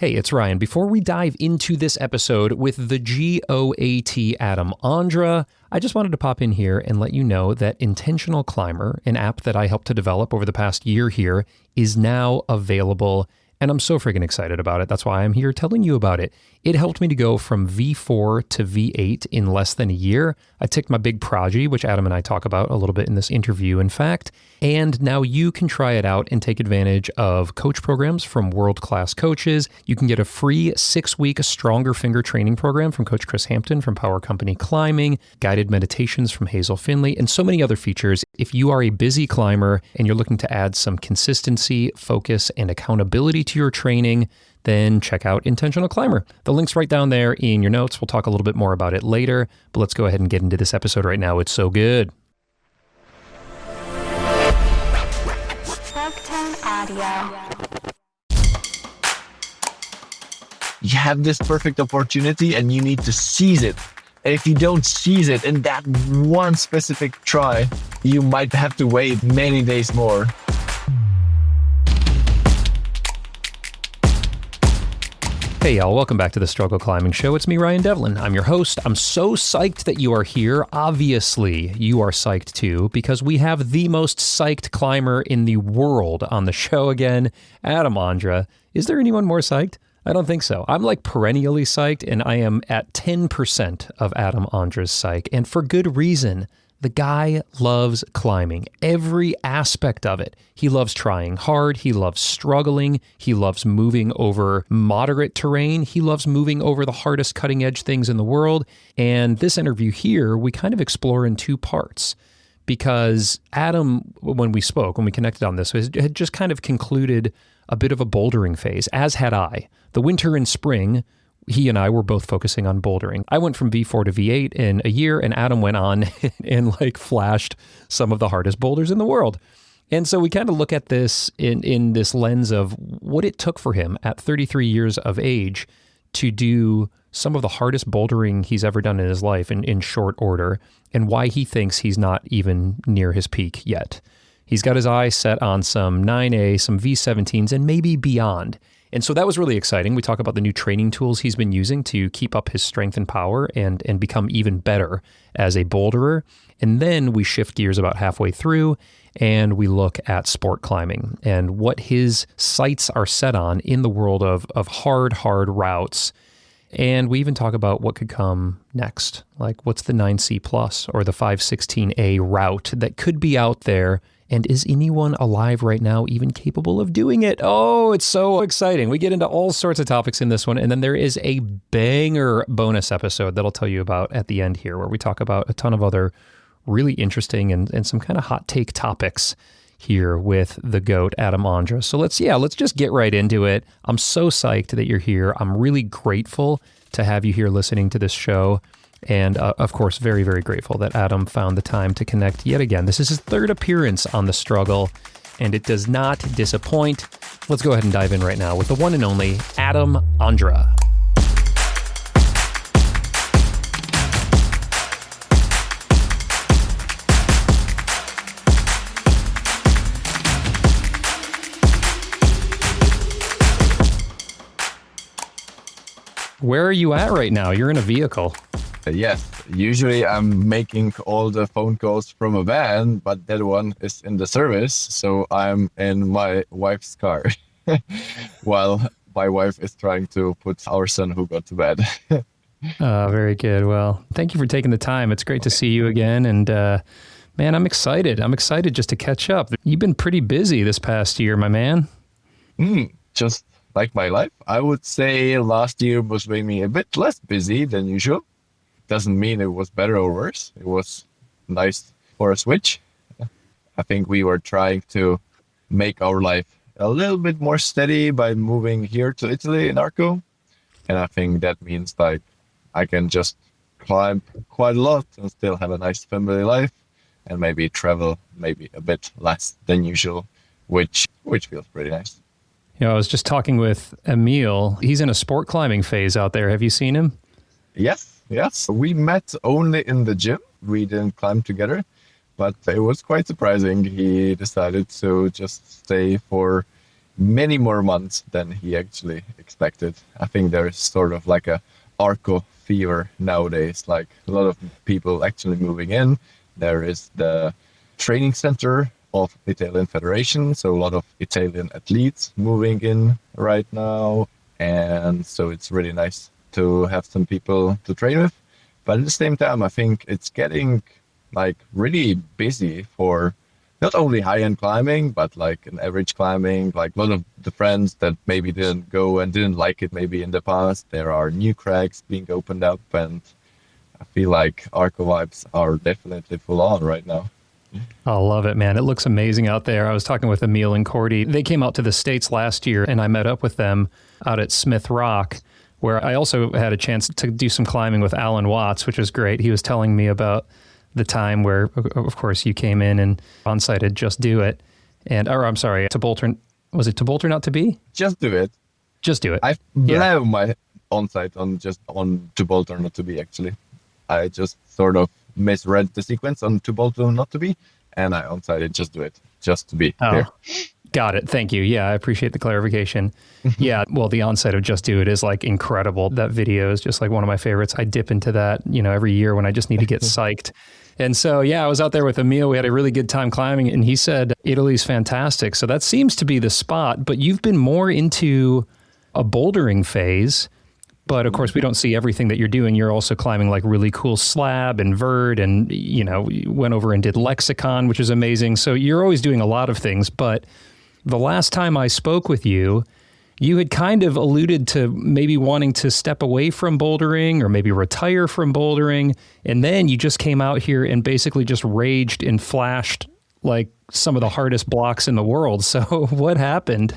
Hey, it's Ryan. Before we dive into this episode with the GOAT Adam Ondra, I just wanted to pop in here and let you know that Intentional Climber, an app that I helped to develop over the past year here, is now available. And I'm so freaking excited about it. That's why I'm here telling you about it. It helped me to go from V4 to V8 in less than a year. I ticked my big project, which Adam and I talk about a little bit in this interview, in fact. And now you can try it out and take advantage of coach programs from world-class coaches. You can get a free 6-week Stronger Finger training program from Coach Chris Hampton from Power Company Climbing, guided meditations from Hazel Finley, and so many other features. If you are a busy climber and you're looking to add some consistency, focus, and accountability to your training, then check out Intentional Climber. The link's right down there in your notes. We'll talk a little bit more about it later, but let's go ahead and get into this episode right now. It's so good. You have this perfect opportunity and you need to seize it. And if you don't seize it in that one specific try, you might have to wait many days more. Hey y'all, welcome back to the Struggle Climbing Show. It's me, Ryan Devlin. I'm your host. I'm so psyched that you are here. Obviously, you are psyched too, because we have the most psyched climber in the world on the show again, Adam Ondra. Is there anyone more psyched? I don't think so. I'm like perennially psyched, and I am at 10% of Adam Ondra's psych, and for good reason. The guy loves climbing, every aspect of it. He loves trying hard. He loves struggling. He loves moving over moderate terrain. He loves moving over the hardest cutting edge things in the world. And this interview here, we kind of explore in two parts because Adam, when we connected on this, had just kind of concluded a bit of a bouldering phase, as had I. The winter and spring, he and I were both focusing on bouldering. I went from V4 to V8 in a year, and Adam went on and flashed some of the hardest boulders in the world. And so we kind of look at this in this lens of what it took for him at 33 years of age to do some of the hardest bouldering he's ever done in his life in short order, and why he thinks he's not even near his peak yet. He's got his eye set on some 9A, some V17s, and maybe beyond. And so that was really exciting. We talk about the new training tools he's been using to keep up his strength and power and become even better as a boulderer. And then we shift gears about halfway through and we look at sport climbing and what his sights are set on in the world of hard routes. And we even talk about what could come next. Like what's the 9C plus or the 516A route that could be out there. And is anyone alive right now even capable of doing it? Oh, it's so exciting. We get into all sorts of topics in this one. And then there is a banger bonus episode that I'll tell you about at the end here, where we talk about a ton of other really interesting and some kind of hot take topics here with the GOAT, Adam Ondra. So let's just get right into it. I'm so psyched that you're here. I'm really grateful to have you here listening to this show. And of course, very, very grateful that Adam found the time to connect yet again. This is his third appearance on The Struggle, and it does not disappoint. Let's go ahead and dive in right now with the one and only Adam Ondra. Where are you at right now? You're in a vehicle. Yes, usually I'm making all the phone calls from a van, but that one is in the service, so I'm in my wife's car while my wife is trying to put our son who got to bed. Very good. Well, thank you for taking the time. It's great to see you again, and man, I'm excited. I'm excited just to catch up. You've been pretty busy this past year, my man. Just like my life. I would say last year was maybe a bit less busy than usual. Doesn't mean it was better or worse. It was nice for a switch. I think we were trying to make our life a little bit more steady by moving here to Italy in Arco. And I think that means like I can just climb quite a lot and still have a nice family life and maybe travel maybe a bit less than usual, which feels pretty nice. You know, I was just talking with Emil. He's in a sport climbing phase out there. Have you seen him? Yes. We met only in the gym. We didn't climb together, but it was quite surprising. He decided to just stay for many more months than he actually expected. I think there's sort of like a Arco fever nowadays, like a lot of people actually moving in. There is the training center of Italian Federation, so a lot of Italian athletes moving in right now, and so it's really nice to have some people to train with. But at the same time, I think it's getting like really busy for not only high-end climbing, but like an average climbing. Like a lot of the friends that maybe didn't go and didn't like it maybe in the past, there are new cracks being opened up, and I feel like Arco vibes are definitely full on right now. I love it, man. It looks amazing out there. I was talking with Emil and Cordy. They came out to the States last year, and I met up with them out at Smith Rock, where I also had a chance to do some climbing with Alan Watts, which was great. He was telling me about the time where, of course, you came in and on-sited Just Do It. And, or I'm sorry, to Bolter, was it to Bolter Not to Be? Just Do It. Just Do It. I blame my on-site on To Bolter Not to Be, actually. I just sort of misread the sequence on To Bolter Not to Be, and I on-sited Just Do It, just to be clear. Got it. Thank you. Yeah, I appreciate the clarification. Yeah, well, the onset of Just Do It is like incredible. That video is just like one of my favorites. I dip into that, every year when I just need to get psyched. And so, yeah, I was out there with Emil. We had a really good time climbing, and he said Italy's fantastic. So that seems to be the spot. But you've been more into a bouldering phase. But of course, we don't see everything that you're doing. You're also climbing like really cool slab and vert, and you went over and did lexicon, which is amazing. So you're always doing a lot of things. But the last time I spoke with you, you had kind of alluded to maybe wanting to step away from bouldering or maybe retire from bouldering. And then you just came out here and basically just raged and flashed like some of the hardest blocks in the world. So what happened?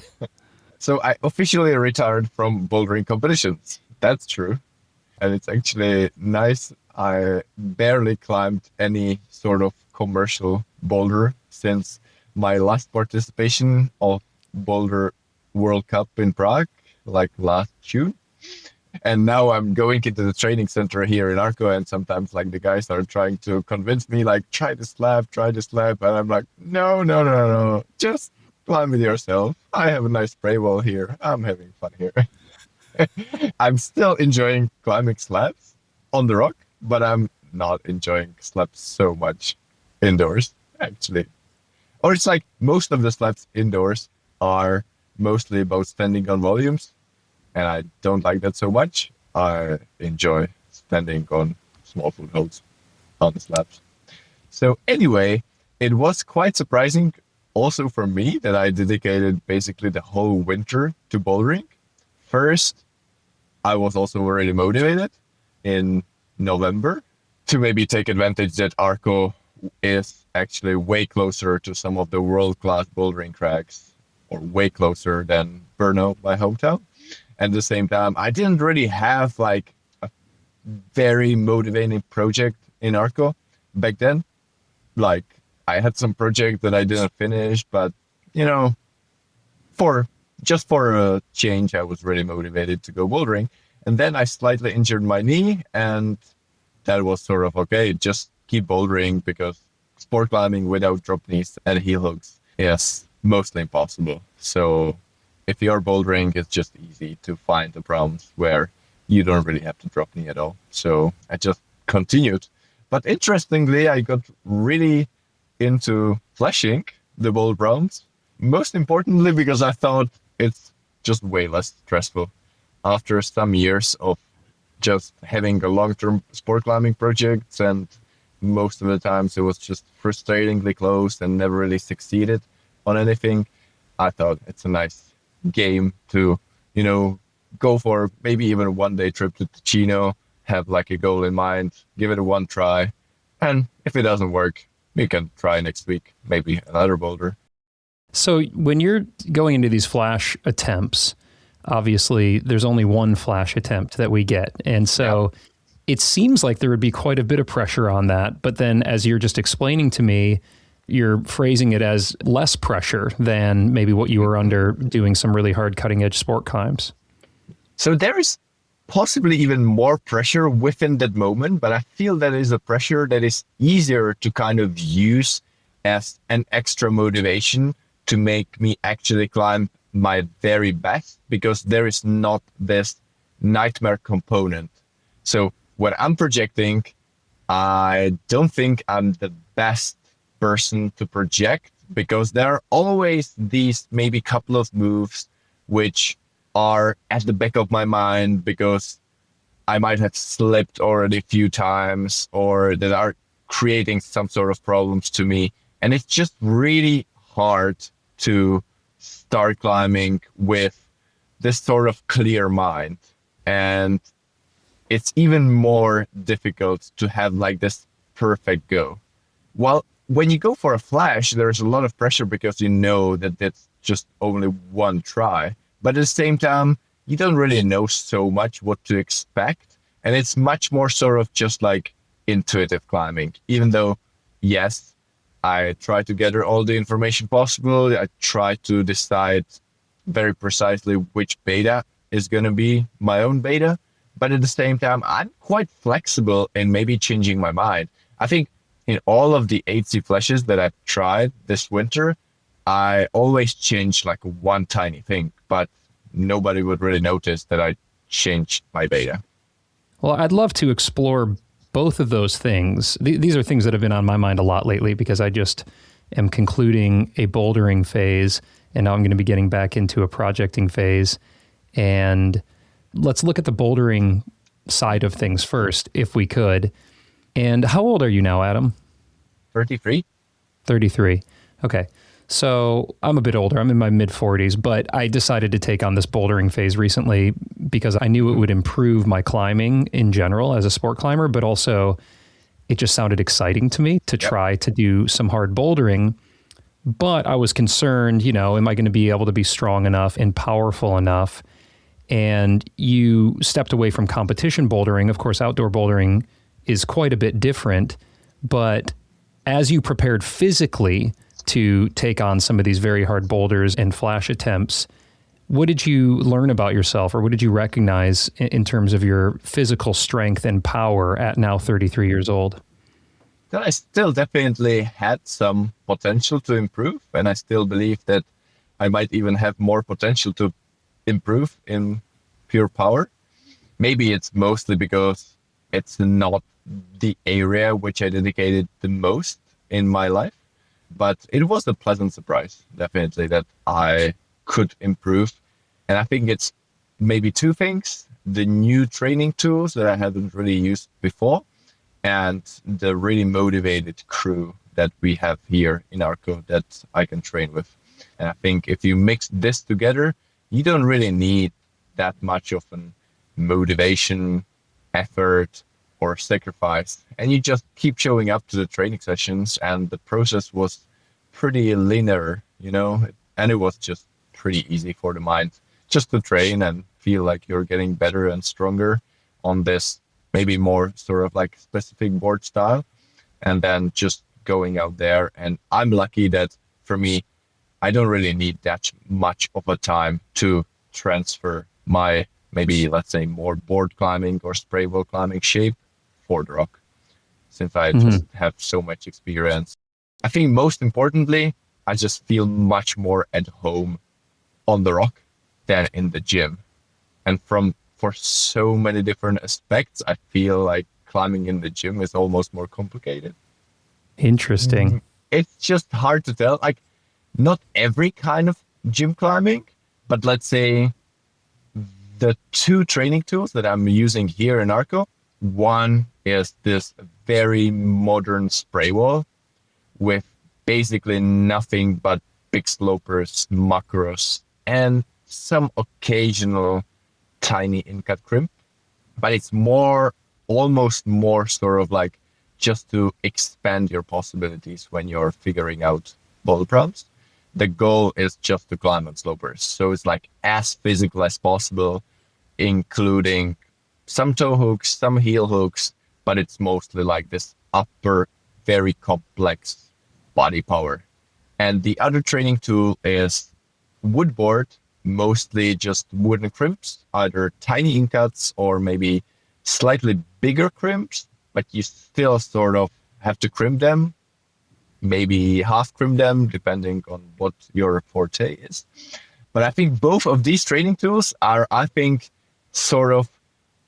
So I officially retired from bouldering competitions. That's true. And it's actually nice. I barely climbed any sort of commercial boulder since my last participation of Boulder World Cup in Prague, like last June. And now I'm going into the training center here in Arco, and sometimes like the guys are trying to convince me, like, try the slab. And I'm like, no, just climb with yourself. I have a nice spray wall here. I'm having fun here. I'm still enjoying climbing slabs on the rock, but I'm not enjoying slabs so much indoors, actually. Or it's like most of the slabs indoors are mostly about standing on volumes, and I don't like that so much. I enjoy standing on small footholds on the slabs. So anyway, it was quite surprising also for me that I dedicated basically the whole winter to bouldering. First, I was also already motivated in November to maybe take advantage that Arco is actually way closer to some of the world-class bouldering cracks, or way closer than Brno, my hometown. And at the same time, I didn't really have like a very motivating project in Arco back then. Like I had some project that I didn't finish, but for a change, I was really motivated to go bouldering. And then I slightly injured my knee, and that was sort of okay, just keep bouldering, because sport climbing without drop knees and heel hooks is mostly impossible. So if you're bouldering, it's just easy to find the problems where you don't really have to drop knee at all. So I just continued. But interestingly, I got really into flashing the boulder problems. Most importantly, because I thought it's just way less stressful. After some years of just having a long-term sport climbing projects, and most of the times it was just frustratingly close and never really succeeded on anything, I thought it's a nice game to, go for maybe even a one-day trip to Ticino, have like a goal in mind, give it a one try, and if it doesn't work, we can try next week, maybe another boulder. So when you're going into these flash attempts, obviously there's only one flash attempt that we get. And so it seems like there would be quite a bit of pressure on that. But then as you're just explaining to me, you're phrasing it as less pressure than maybe what you were under doing some really hard cutting edge sport climbs. So there is possibly even more pressure within that moment, but I feel that is a pressure that is easier to kind of use as an extra motivation to make me actually climb my very best because there is not this nightmare component. So when I'm projecting, I don't think I'm the best person to project because there are always these maybe couple of moves which are at the back of my mind because I might have slipped already a few times or that are creating some sort of problems to me. And it's just really hard to start climbing with this sort of clear mind. And it's even more difficult to have like this perfect go. Well, when you go for a flash, there's a lot of pressure because you know that it's just only one try. But at the same time, you don't really know so much what to expect. And it's much more sort of just like intuitive climbing, even though, yes, I try to gather all the information possible. I try to decide very precisely which beta is going to be my own beta. But at the same time, I'm quite flexible in maybe changing my mind. I think in all of the 8C flashes that I've tried this winter, I always change like one tiny thing, but nobody would really notice that I changed my beta. Well, I'd love to explore both of those things. These are things that have been on my mind a lot lately because I just am concluding a bouldering phase and now I'm going to be getting back into a projecting phase. And let's look at the bouldering side of things first, if we could. And how old are you now, Adam? 33. 33. Okay. So I'm a bit older. I'm in my mid-40s, but I decided to take on this bouldering phase recently because I knew it would improve my climbing in general as a sport climber, but also it just sounded exciting to me to try to do some hard bouldering. But I was concerned, you know, am I going to be able to be strong enough and powerful enough? And you stepped away from competition bouldering. Of course, outdoor bouldering is quite a bit different, but as you prepared physically to take on some of these very hard boulders and flash attempts, what did you learn about yourself or what did you recognize in terms of your physical strength and power at now 33 years old? Well, I still definitely had some potential to improve, and I still believe that I might even have more potential to improve in pure power. Maybe it's mostly because it's not the area which I dedicated the most in my life. But it was a pleasant surprise, definitely, that I could improve. And I think it's maybe two things: the new training tools that I hadn't really used before, and the really motivated crew that we have here in Arco that I can train with. And I think if you mix this together, you don't really need that much of an motivation, effort, or sacrifice. And you just keep showing up to the training sessions, and the process was pretty linear, you know, and it was just pretty easy for the mind just to train and feel like you're getting better and stronger on this maybe more sort of like specific board style, and then just going out there. And I'm lucky that for me, I don't really need that much of a time to transfer my maybe, let's say, more board climbing or spray wall climbing shape for the rock, since I just have so much experience. I think most importantly, I just feel much more at home on the rock than in the gym. And for so many different aspects, I feel like climbing in the gym is almost more complicated. Interesting. It's just hard to tell. Like, not every kind of gym climbing, but let's say the two training tools that I'm using here in Arco, one is this very modern spray wall with basically nothing but big slopers, macros, and some occasional tiny in-cut crimp. But it's almost more sort of like just to expand your possibilities when you're figuring out boulder problems. The goal is just to climb on slopers. So it's like as physical as possible, including some toe hooks, some heel hooks, but it's mostly like this upper, very complex body power. And the other training tool is wood board, mostly just wooden crimps, either tiny incuts or maybe slightly bigger crimps, but you still sort of have to crimp them, maybe half crimp them, depending on what your forte is. But I think both of these training tools are, I think, sort of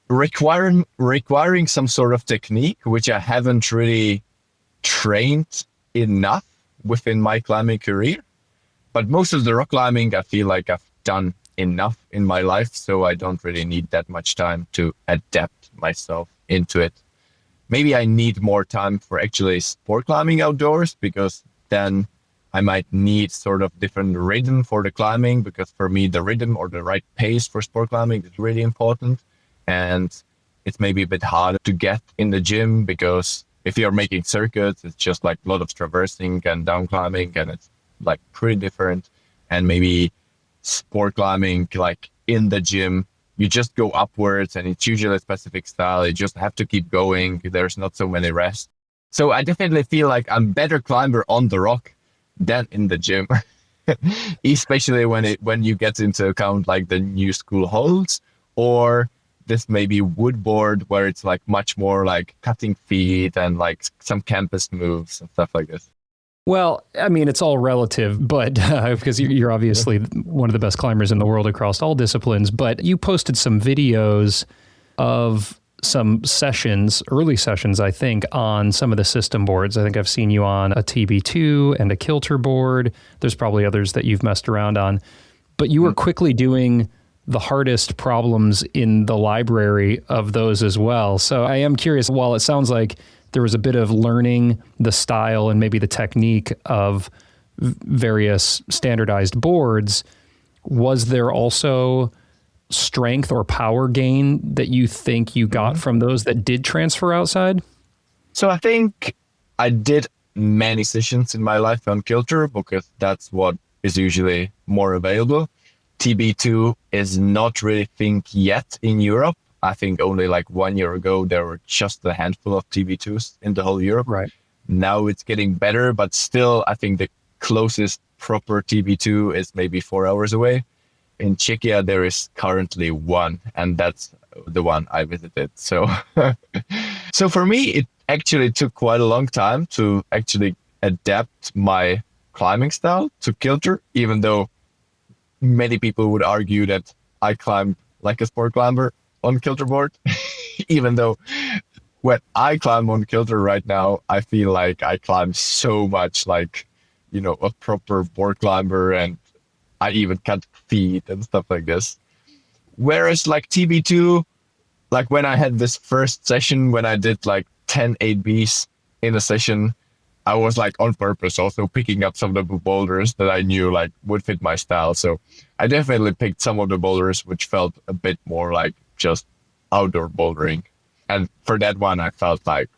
requiring some sort of technique, which I haven't really trained enough within my climbing career. But most of the rock climbing, I feel like I've done enough in my life, so I don't really need that much time to adapt myself into it. Maybe I need more time for actually sport climbing outdoors, because then I might need sort of different rhythm for the climbing, because for me, the rhythm or the right pace for sport climbing is really important. And it's maybe a bit harder to get in the gym, because if you're making circuits, it's just like a lot of traversing and down climbing, and it's like pretty different. And maybe sport climbing, like in the gym, you just go upwards and it's usually a specific style. You just have to keep going. There's not so many rests. So I definitely feel like I'm better climber on the rock than in the gym, especially when you get into account like the new school holds, or this maybe wood board where it's like much more like cutting feet and like some campus moves and stuff like this. Well, I mean, it's all relative, but because you're obviously one of the best climbers in the world across all disciplines, but you posted some videos of some sessions, early sessions, I think, on some of the system boards. I think I've seen you on a TB2 and a kilter board. There's probably others that you've messed around on, but you were quickly doing the hardest problems in the library of those as well. So I am curious, while it sounds like there was a bit of learning the style and maybe the technique of various standardized boards, was there also strength or power gain that you think you got from those that did transfer outside? So I think I did many sessions in my life on kilter, because that's what is usually more available. TB2 is not really a thing yet in Europe. I think only like 1 year ago, there were just a handful of TB2s in the whole Europe. Right. Now it's getting better, but still, I think the closest proper TB2 is maybe 4 hours away. In Czechia, there is currently one, and that's the one I visited. So, so for me, it actually took quite a long time to actually adapt my climbing style to kilter, even though many people would argue that I climb like a sport climber on kilter board, even though when I climb on kilter right now, I feel like I climb so much like, you know, a proper board climber, and I even cut feet and stuff like this. Whereas like TB2, like when I had this first session, when I did like 10 8Bs in a session, I was like on purpose also picking up some of the boulders that I knew like would fit my style. So I definitely picked some of the boulders which felt a bit more like just outdoor bouldering. And for that one, I felt like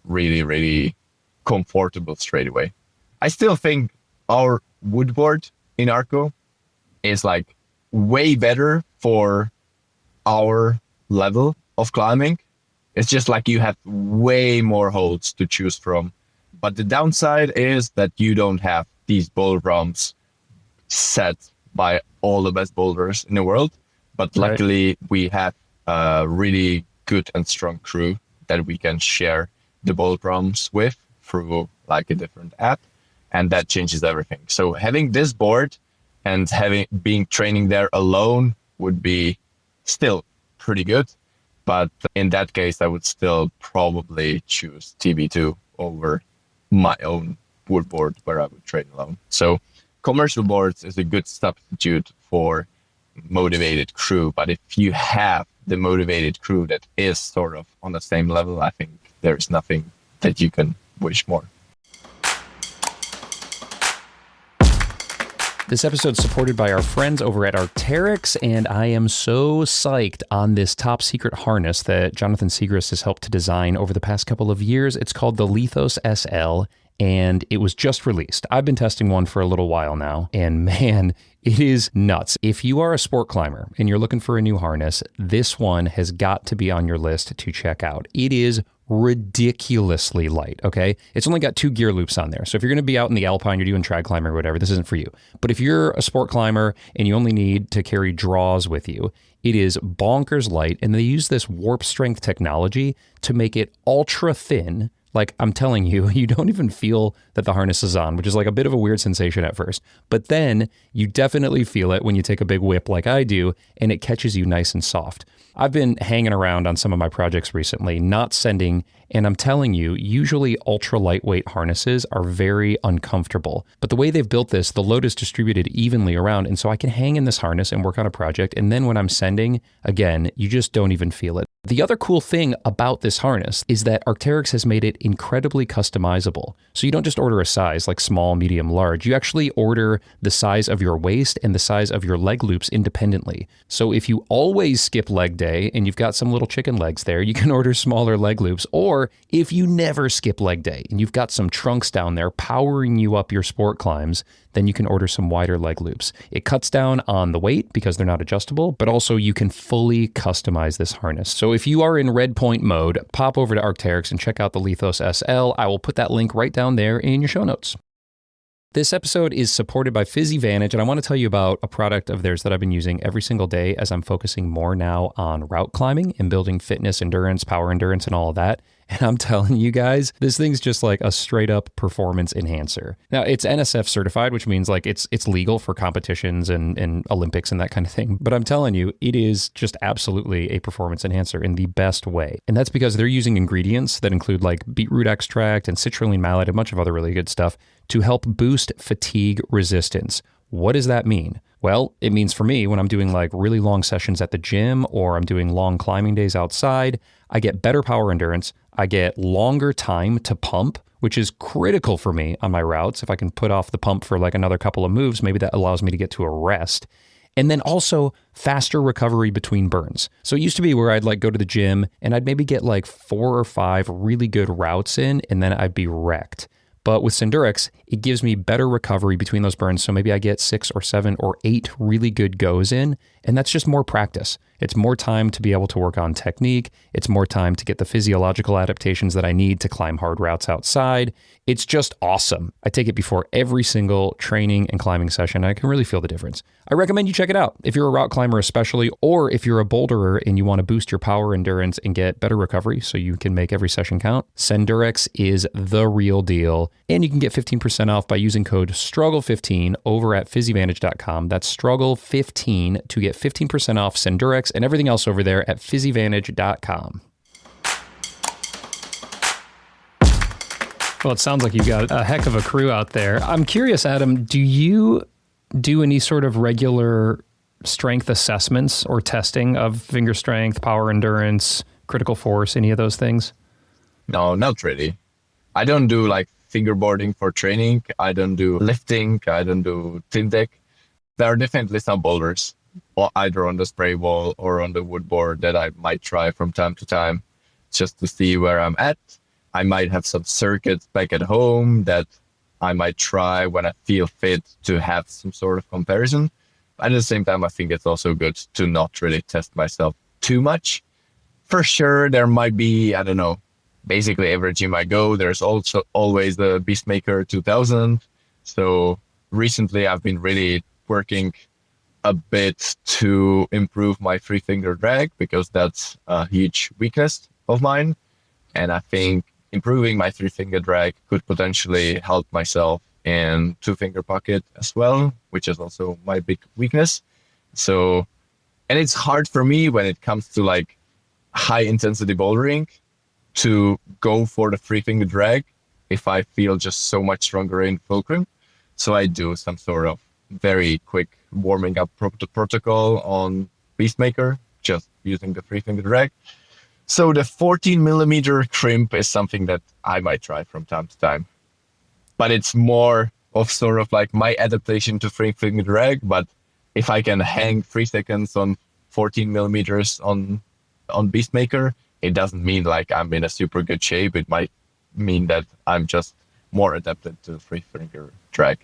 really, really comfortable straight away. I still think our wood board in Arco is like way better for our level of climbing. It's just like you have way more holds to choose from. But the downside is that you don't have these boulder prompts set by all the best boulders in the world. But luckily, we have a really good and strong crew that we can share the boulder prompts with through like a different app. And that changes everything. So having this board and being training there alone would be still pretty good. But in that case, I would still probably choose TB2 over my own wood board where I would train alone. So commercial boards is a good substitute for motivated crew. But if you have the motivated crew that is sort of on the same level, I think there's nothing that you can wish more. This episode is supported by our friends over at Arc'teryx, and I am so psyched on this top secret harness that Jonathan Segrist has helped to design over the past couple of years. It's called the Lethos SL, and it was just released. I've been testing one for a little while now, and man, it is nuts. If you are a sport climber and you're looking for a new harness, this one has got to be on your list to check out. It is ridiculously light, okay? It's only got 2 gear loops on there. So if you're going to be out in the alpine, you're doing trad climbing or whatever, this isn't for you. But if you're a sport climber and you only need to carry draws with you, it is bonkers light, and they use this warp strength technology to make it ultra thin, Like, I'm telling you, you don't even feel that the harness is on, which is like a bit of a weird sensation at first. But then you definitely feel it when you take a big whip like I do, and it catches you nice and soft. I've been hanging around on some of my projects recently, not sending, and I'm telling you, usually ultra lightweight harnesses are very uncomfortable. But the way they've built this, the load is distributed evenly around, and so I can hang in this harness and work on a project, and then when I'm sending, again, you just don't even feel it. The other cool thing about this harness is that Arc'teryx has made it incredibly customizable. So you don't just order a size like small, medium, large. You actually order the size of your waist and the size of your leg loops independently. So if you always skip leg day and you've got some little chicken legs there, you can order smaller leg loops. Or if you never skip leg day and you've got some trunks down there powering you up your sport climbs, then you can order some wider leg loops. It cuts down on the weight because they're not adjustable, but also you can fully customize this harness. So if you are in red point mode, pop over to Arc'teryx and check out the Lithos SL. I will put that link right down there in your show notes. This episode is supported by PhysiVantage, and I want to tell you about a product of theirs that I've been using every single day as I'm focusing more now on route climbing and building fitness, endurance, power endurance, and all of that. And I'm telling you guys, this thing's just like a straight up performance enhancer. Now, it's NSF certified, which means like it's legal for competitions and Olympics and that kind of thing. But I'm telling you, it is just absolutely a performance enhancer in the best way. And that's because they're using ingredients that include like beetroot extract and citrulline malate, a bunch of other really good stuff to help boost fatigue resistance. What does that mean? Well, it means for me, when I'm doing like really long sessions at the gym or I'm doing long climbing days outside, I get better power endurance. I get longer time to pump, which is critical for me on my routes. If I can put off the pump for like another couple of moves, maybe that allows me to get to a rest. And then also faster recovery between burns. So it used to be where I'd like go to the gym and I'd maybe get like 4 or 5 really good routes in and then I'd be wrecked. But with Sendurex, it gives me better recovery between those burns. So maybe I get 6 or 7 or 8 really good goes in, and that's just more practice. It's more time to be able to work on technique. It's more time to get the physiological adaptations that I need to climb hard routes outside. It's just awesome. I take it before every single training and climbing session. I can really feel the difference. I recommend you check it out if you're a route climber especially, or if you're a boulderer and you want to boost your power endurance and get better recovery so you can make every session count. Sendurex is the real deal. And you can get 15% off by using code STRUGGLE15 over at PhysiVantage.com. That's STRUGGLE15 to get 15% off Sendurex and everything else over there at PhysiVantage.com. Well, it sounds like you've got a heck of a crew out there. I'm curious, Adam, do you do any sort of regular strength assessments or testing of finger strength, power endurance, critical force, any of those things? No, not really. I don't do like fingerboarding for training. I don't do lifting. I don't do thin deck. There are definitely some boulders, or either on the spray wall or on the wood board, that I might try from time to time just to see where I'm at. I might have some circuits back at home that I might try when I feel fit to have some sort of comparison. At the same time, I think it's also good to not really test myself too much. For sure, there might be, I don't know, basically every gym I go, there's also always the Beastmaker 2000. So recently I've been really working a bit to improve my 3-finger drag because that's a huge weakness of mine. And I think improving my 3-finger drag could potentially help myself in 2-finger pocket as well, which is also my big weakness. So, and it's hard for me when it comes to like high intensity bouldering to go for the 3-finger drag if I feel just so much stronger in fulcrum. So I do some sort of very quick warming up protocol on Beastmaker, just using the 3-finger drag. So the 14 millimeter crimp is something that I might try from time to time, but it's more of sort of like my adaptation to 3-finger drag. But if I can hang 3 seconds on 14 millimeters on Beastmaker, it doesn't mean like I'm in a super good shape. It might mean that I'm just more adapted to 3-finger drag.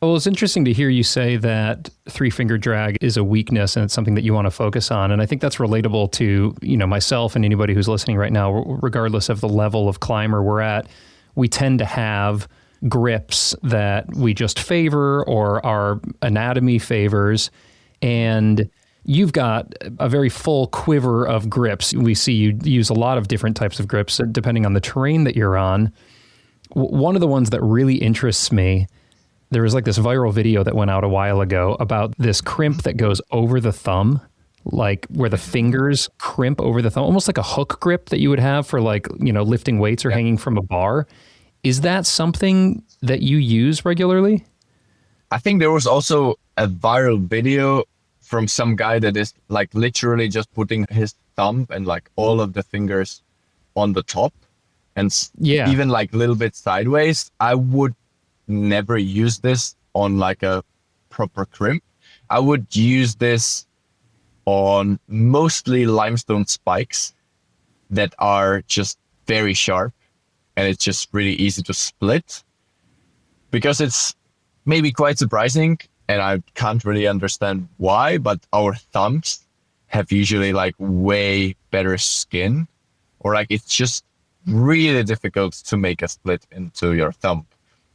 Well, it's interesting to hear you say that 3-finger drag is a weakness and it's something that you want to focus on. And I think that's relatable to, myself and anybody who's listening right now, regardless of the level of climber we're at. We tend to have grips that we just favor or our anatomy favors. And You've got a very full quiver of grips. We see you use a lot of different types of grips depending on the terrain that you're on. One of the ones that really interests me, there was like this viral video that went out a while ago about this crimp that goes over the thumb, like where the fingers crimp over the thumb, almost like a hook grip that you would have for like, lifting weights or hanging from a bar. Is that something that you use regularly? I think there was also a viral video from some guy that is like literally just putting his thumb and like all of the fingers on the top and even like a little bit sideways. I would never use this on like a proper crimp. I would use this on mostly limestone spikes that are just very sharp, and it's just really easy to split, because it's maybe quite surprising, and I can't really understand why, but our thumbs have usually like way better skin, or like it's just really difficult to make a split into your thumb.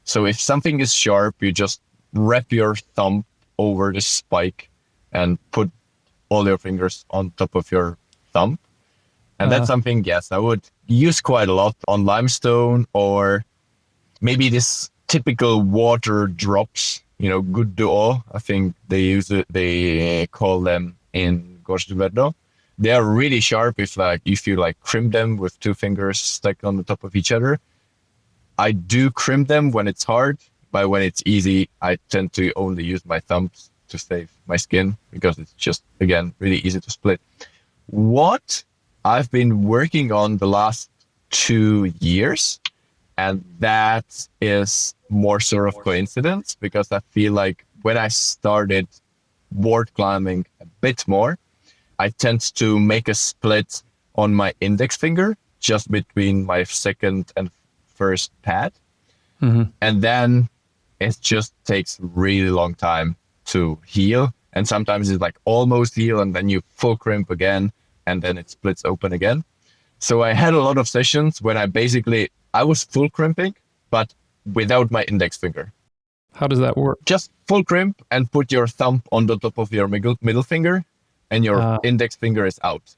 So if something is sharp, you just wrap your thumb over the spike and put all your fingers on top of your thumb. And that's something, yes, I would use quite a lot on limestone, or maybe this typical water drops, good duo. I think they call them in Costa Verde. They are really sharp if you like crimp them with two fingers stuck on the top of each other. I do crimp them when it's hard, but when it's easy, I tend to only use my thumbs to save my skin, because it's just, again, really easy to split. What I've been working on the last 2 years, and that is more sort of coincidence, because I feel like when I started board climbing a bit more, I tend to make a split on my index finger, just between my second and first pad. Mm-hmm. And then it just takes really long time to heal. And sometimes it's like almost heal, and then you full crimp again, and then it splits open again. So I had a lot of sessions when I was full crimping, but without my index finger. How does that work? Just full crimp and put your thumb on the top of your middle finger, and your index finger is out.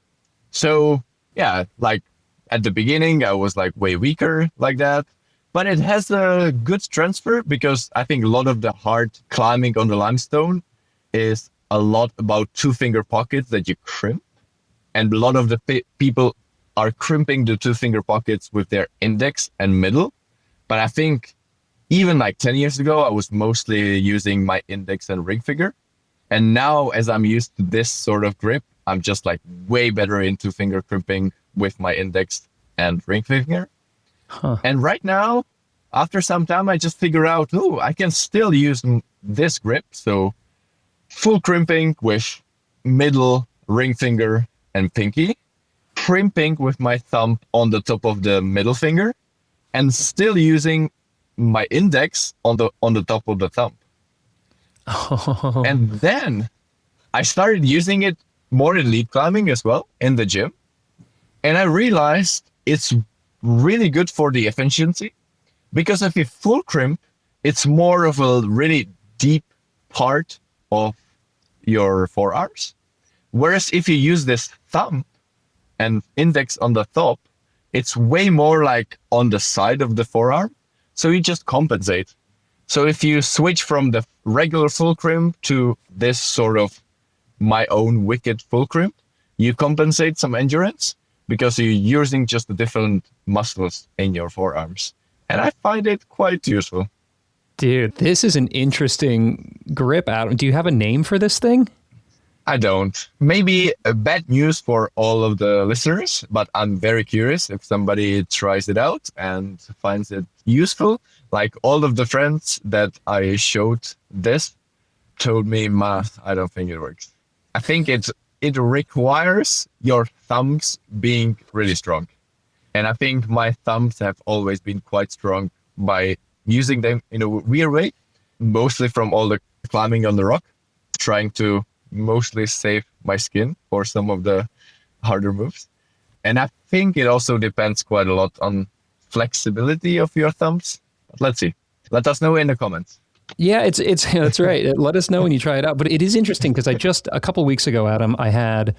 So yeah, like at the beginning, I was like way weaker like that, but it has a good transfer, because I think a lot of the hard climbing on the limestone is a lot about two finger pockets that you crimp. And a lot of the people are crimping the two finger pockets with their index and middle. But I think even like 10 years ago, I was mostly using my index and ring finger. And now, as I'm used to this sort of grip, I'm just like way better into finger crimping with my index and ring finger. Huh. And right now, after some time, I just figure out, I can still use this grip. So full crimping with middle, ring finger, and pinky, crimping with my thumb on the top of the middle finger, and still using my index on the top of the thumb. Oh. And then I started using it more in lead climbing as well in the gym. And I realized it's really good for the efficiency, because if you full crimp, it's more of a really deep part of your forearms. Whereas if you use this thumb and index on the top, it's way more like on the side of the forearm. So you just compensate. So if you switch from the regular full crimp to this sort of my own wicked full crimp, you compensate some endurance, because you're using just the different muscles in your forearms. And I find it quite useful. Dude, this is an interesting grip, Adam. Do you have a name for this thing? I don't. Maybe a bad news for all of the listeners, but I'm very curious if somebody tries it out and finds it useful. Like all of the friends that I showed this told me, I don't think it works. I think it requires your thumbs being really strong. And I think my thumbs have always been quite strong by using them in a weird way, mostly from all the climbing on the rock, trying to mostly save my skin for some of the harder moves. And I think it also depends quite a lot on flexibility of your thumbs. But let's see. Let us know in the comments. Yeah, it's that's right. Let us know when you try it out. But it is interesting because I just a couple weeks ago, Adam, I had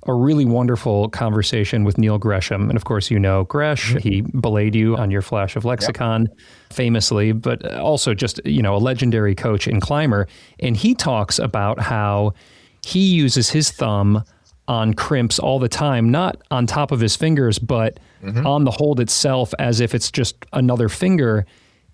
a really wonderful conversation with Neil Gresham. And of course, you know Gresh, he belayed you on your Flash of Lexicon famously, but also just, you know, a legendary coach and climber. And he talks about how he uses his thumb on crimps all the time, not on top of his fingers, but on the hold itself as if it's just another finger.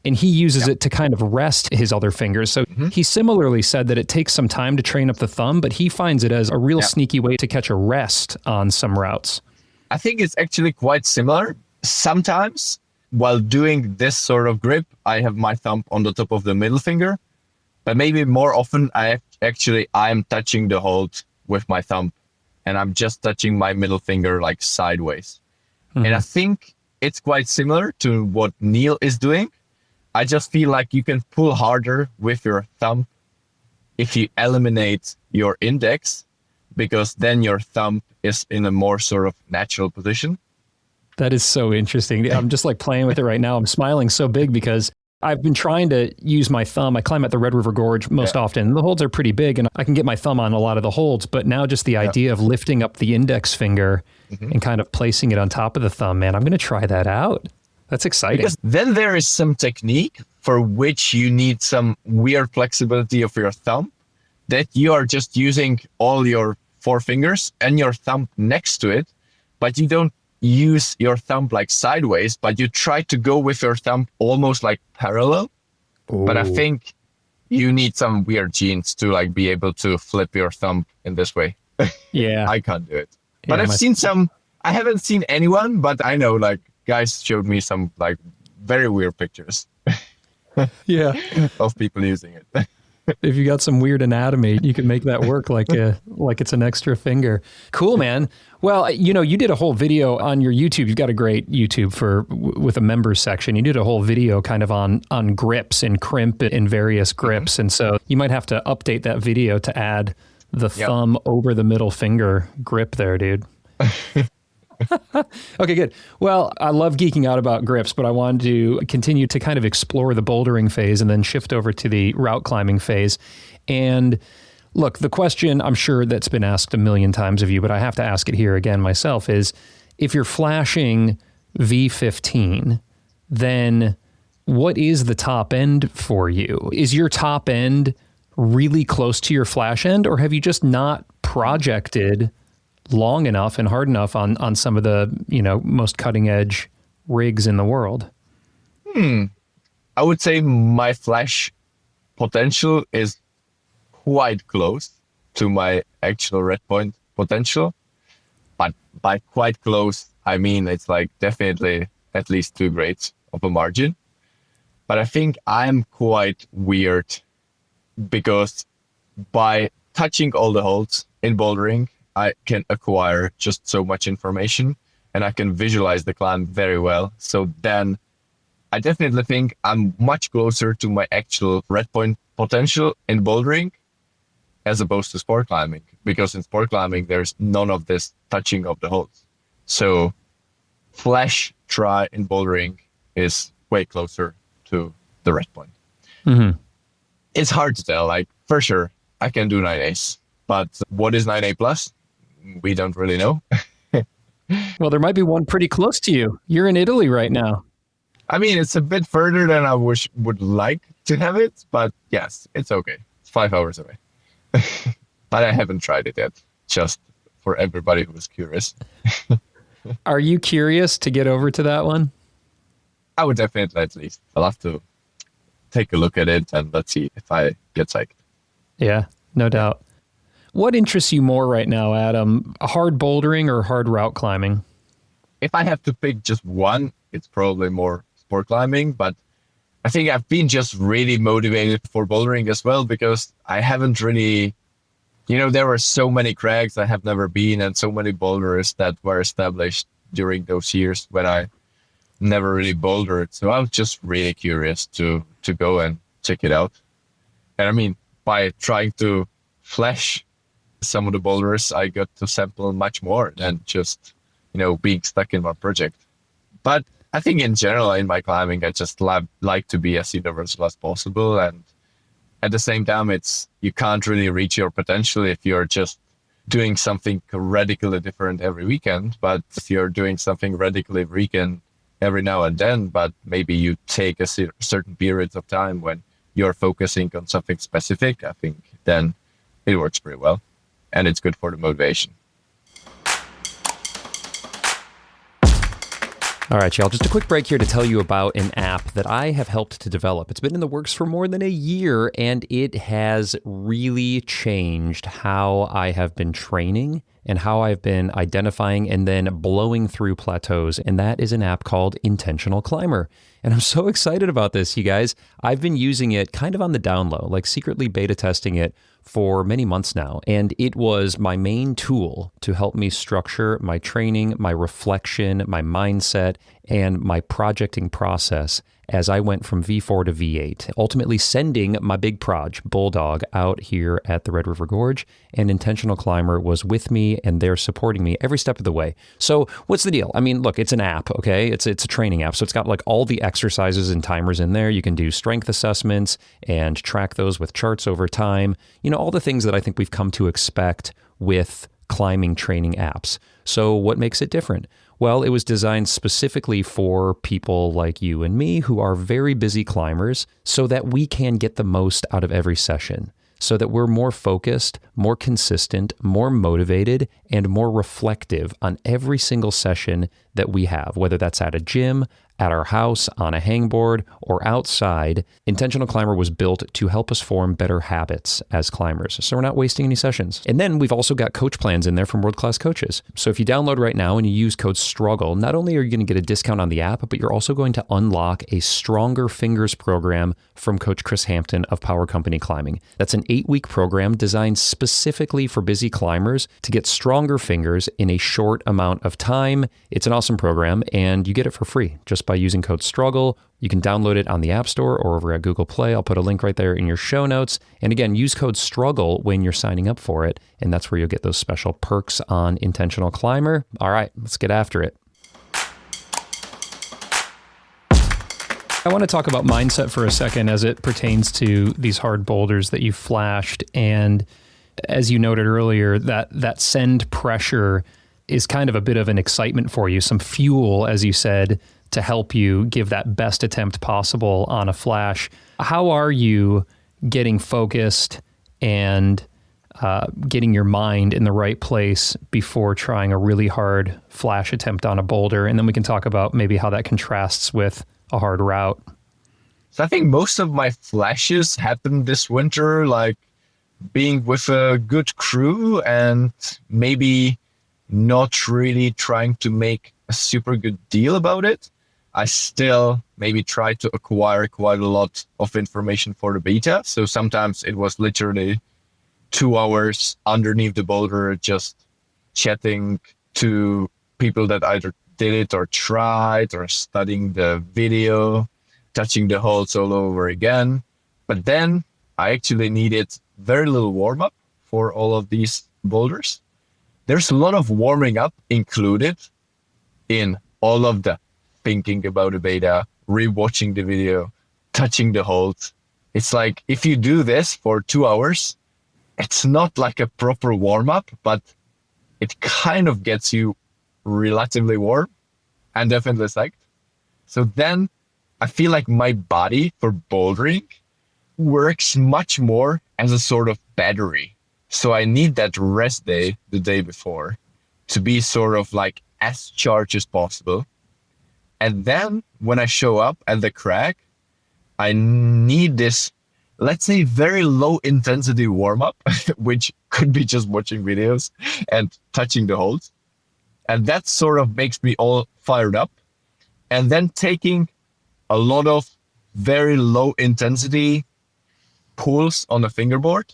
And he uses it to kind of rest his other fingers. So he similarly said that it takes some time to train up the thumb, but he finds it as a real sneaky way to catch a rest on some routes. I think it's actually quite similar. Sometimes while doing this sort of grip, I have my thumb on the top of the middle finger, but maybe more often I'm touching the hold with my thumb and I'm just touching my middle finger like sideways. And I think it's quite similar to what Neil is doing. I just feel like you can pull harder with your thumb if you eliminate your index, because then your thumb is in a more sort of natural position. That is so interesting. I'm just like playing with it right now. I'm smiling so big because I've been trying to use my thumb. I climb at the Red River Gorge most often. The holds are pretty big and I can get my thumb on a lot of the holds, but now just the idea of lifting up the index finger and kind of placing it on top of the thumb, man, I'm going to try that out. That's exciting. Because then there is some technique for which you need some weird flexibility of your thumb, that you are just using all your four fingers and your thumb next to it, but you don't use your thumb like sideways, but you try to go with your thumb almost like parallel. Ooh. But I think you need some weird genes to like be able to flip your thumb in this way. Yeah. I can't do it. But I've seen some, I haven't seen anyone, but I know like guys showed me some like very weird pictures. Of people using it. If you got some weird anatomy, you can make that work like it's an extra finger. Cool, man. Well, you know, you did a whole video on your YouTube. You've got a great YouTube with a members section. You did a whole video kind of on grips and crimp and various grips. And so you might have to update that video to add the thumb over the middle finger grip there, dude. Okay, good. Well, I love geeking out about grips, but I wanted to continue to kind of explore the bouldering phase and then shift over to the route climbing phase. And look, the question I'm sure that's been asked a million times of you, but I have to ask it here again myself, is if you're flashing V15, then what is the top end for you? Is your top end really close to your flash end, or have you just not projected long enough and hard enough on some of the, you know, most cutting edge rigs in the world? I would say my flash potential is quite close to my actual red point potential. But by quite close, I mean, it's like definitely at least 2 grades of a margin. But I think I'm quite weird because by touching all the holds in bouldering, I can acquire just so much information and I can visualize the climb very well. So then I definitely think I'm much closer to my actual red point potential in bouldering as opposed to sport climbing, because in sport climbing, there's none of this touching of the holds. So flash try in bouldering is way closer to the red point. It's hard to tell, like for sure I can do 9As, but what is 9A plus? We don't really know. Well, there might be one pretty close to you. You're in Italy right now. I mean, it's a bit further than I would like to have it, but yes, it's okay. It's 5 hours away. But I haven't tried it yet, just for everybody who is curious. Are you curious to get over to that one? I would definitely at least. I'll have to take a look at it and let's see if I get psyched. Yeah, no doubt. What interests you more right now, Adam? Hard bouldering or hard route climbing? If I have to pick just one, it's probably more sport climbing, but I think I've been just really motivated for bouldering as well, because I haven't really, you know, there were so many crags I have never been and so many boulders that were established during those years when I never really bouldered. So I was just really curious to go and check it out. And I mean, by trying to flash some of the boulders, I got to sample much more than just, you know, being stuck in one project. But I think in general in my climbing, I just like to be as universal as possible. And at the same time, you can't really reach your potential if you're just doing something radically different every weekend. But if you're doing something radically weekend every now and then, but maybe you take a certain periods of time when you're focusing on something specific, I think then it works pretty well. And it's good for the motivation. All right, y'all, just a quick break here to tell you about an app that I have helped to develop. It's been in the works for more than a year, and it has really changed how I have been training and how I've been identifying and then blowing through plateaus. And that is an app called Intentional Climber. And I'm so excited about this, you guys. I've been using it kind of on the down low, like secretly beta testing it for many months now. And it was my main tool to help me structure my training, my reflection, my mindset, and my projecting process as I went from V4 to V8, ultimately sending my big proj, Bulldog, out here at the Red River Gorge. And Intentional Climber was with me, and they're supporting me every step of the way. So what's the deal? I mean, look, it's an app, okay? It's a training app. So it's got like all the exercises and timers in there. You can do strength assessments and track those with charts over time. You know, all the things that I think we've come to expect with climbing training apps. So what makes it different? Well, it was designed specifically for people like you and me who are very busy climbers so that we can get the most out of every session, so that we're more focused, more consistent, more motivated, and more reflective on every single session that we have, whether that's at a gym, at our house, on a hangboard, or outside. Intentional Climber was built to help us form better habits as climbers, so we're not wasting any sessions. And then we've also got coach plans in there from world-class coaches. So if you download right now and you use code STRUGGLE, not only are you going to get a discount on the app, but you're also going to unlock a Stronger Fingers program from Coach Chris Hampton of Power Company Climbing. That's an 8-week program designed specifically for busy climbers to get stronger fingers in a short amount of time. It's an awesome program, and you get it for free just by using code STRUGGLE. You can download it on the App Store or over at Google Play. I'll put a link right there in your show notes. And again, use code STRUGGLE when you're signing up for it, and that's where you'll get those special perks on Intentional Climber. All right, let's get after it. I want to talk about mindset for a second as it pertains to these hard boulders that you flashed. And as you noted earlier, that send pressure is kind of a bit of an excitement for you, some fuel, as you said, to help you give that best attempt possible on a flash. How are you getting focused and getting your mind in the right place before trying a really hard flash attempt on a boulder? And then we can talk about maybe how that contrasts with a hard route. So I think most of my flashes happened this winter, like being with a good crew and maybe not really trying to make a super good deal about it. I still maybe try to acquire quite a lot of information for the beta. So sometimes it was literally 2 hours underneath the boulder, just chatting to people that either did it or tried, or studying the video, touching the holds all over again. But then I actually needed very little warm up for all of these boulders. There's a lot of warming up included in all of the thinking about the beta, rewatching the video, touching the holds. It's like, if you do this for 2 hours, it's not like a proper warm up, but it kind of gets you relatively warm and definitely psyched. So then I feel like my body for bouldering works much more as a sort of battery. So I need that rest day the day before to be sort of like as charged as possible. And then when I show up at the crag, I need this, let's say, very low intensity warm up, which could be just watching videos and touching the holds. And that sort of makes me all fired up. And then taking a lot of very low intensity pulls on the fingerboard.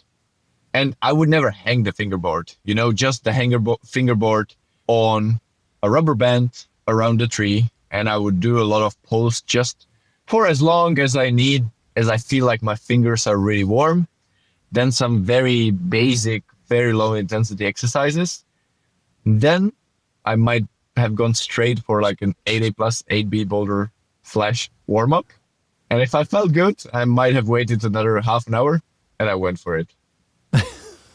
And I would never hang the fingerboard, just the fingerboard on a rubber band around the tree. And I would do a lot of pulls just for as long as I need, as I feel like my fingers are really warm. Then some very basic, very low intensity exercises. Then I might have gone straight for like an 8A plus 8B boulder flash warm up. And if I felt good, I might have waited another half an hour and I went for it.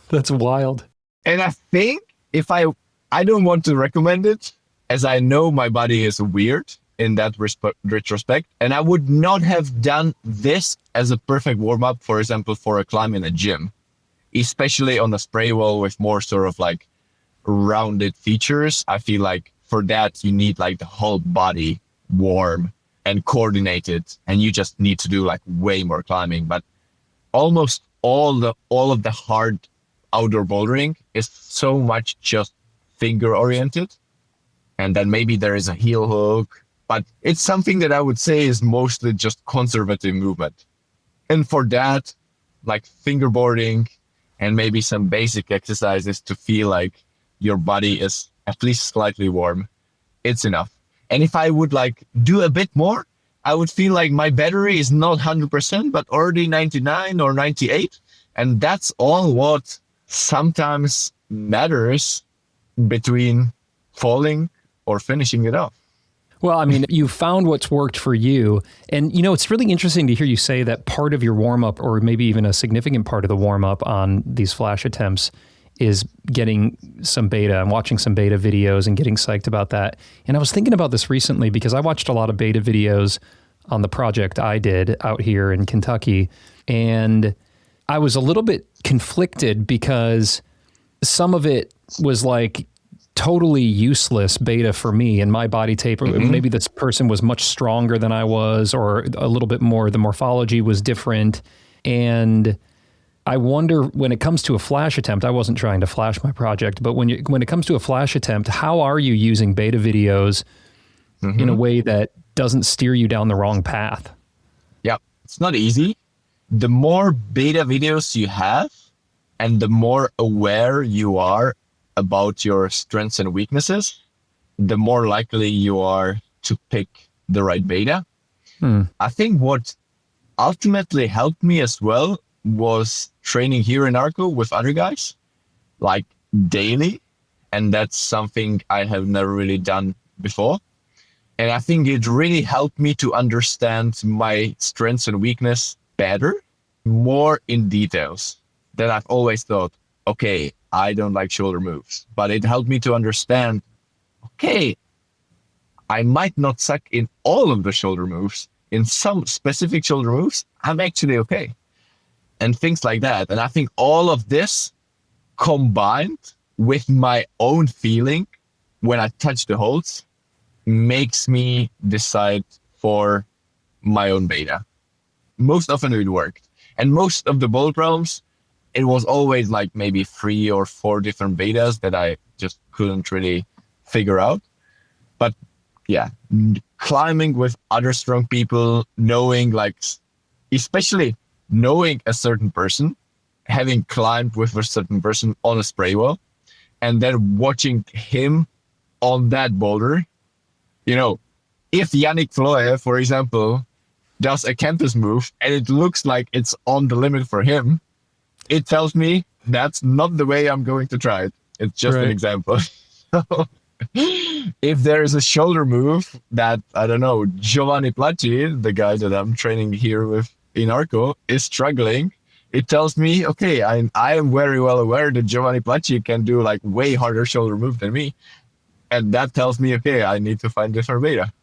That's wild. And I think if I don't want to recommend it, as I know my body is weird in that retrospect, and I would not have done this as a perfect warm-up, for example, for a climb in a gym, especially on a spray wall with more sort of like rounded features. I feel like for that, you need like the whole body warm and coordinated, and you just need to do like way more climbing. But almost all of the hard outdoor bouldering is so much just finger oriented. And then maybe there is a heel hook, but it's something that I would say is mostly just conservative movement. And for that, like fingerboarding and maybe some basic exercises to feel like your body is at least slightly warm, it's enough. And if I would like do a bit more, I would feel like my battery is not 100%, but already 99 or 98. And that's all what sometimes matters between falling or finishing it off. Well, I mean, you found what's worked for you. And, you know, it's really interesting to hear you say that part of your warm-up, or maybe even a significant part of the warm-up on these flash attempts, is getting some beta and watching some beta videos and getting psyched about that. And I was thinking about this recently because I watched a lot of beta videos on the project I did out here in Kentucky. And I was a little bit conflicted because some of it was like totally useless beta for me and my body tape. Mm-hmm. Maybe this person was much stronger than I was, or a little bit more, the morphology was different. And I wonder, when it comes to a flash attempt, I wasn't trying to flash my project, but when it comes to a flash attempt, how are you using beta videos in a way that doesn't steer you down the wrong path? Yeah, it's not easy. The more beta videos you have and the more aware you are about your strengths and weaknesses, the more likely you are to pick the right beta. I think what ultimately helped me as well was training here in Arco with other guys, like daily. And that's something I have never really done before. And I think it really helped me to understand my strengths and weakness better, more in details, that I've always thought, okay, I don't like shoulder moves, but it helped me to understand, okay, I might not suck in all of the shoulder moves. In some specific shoulder moves, I'm actually okay. And things like that. And I think all of this combined with my own feeling when I touch the holds makes me decide for my own beta. Most often it worked. And most of the bold realms, it was always like maybe 3 or 4 different betas that I just couldn't really figure out. But yeah, climbing with other strong people, knowing like, especially knowing a certain person, having climbed with a certain person on a spray wall, and then watching him on that boulder, you know, if Yannick Floye, for example, does a campus move and it looks like it's on the limit for him, it tells me that's not the way I'm going to try it. It's just an example. If there is a shoulder move that, I don't know, Giovanni Placci, the guy that I'm training here with in Arco, is struggling, it tells me, okay, I am very well aware that Giovanni Placci can do like way harder shoulder move than me. And that tells me, okay, I need to find different beta.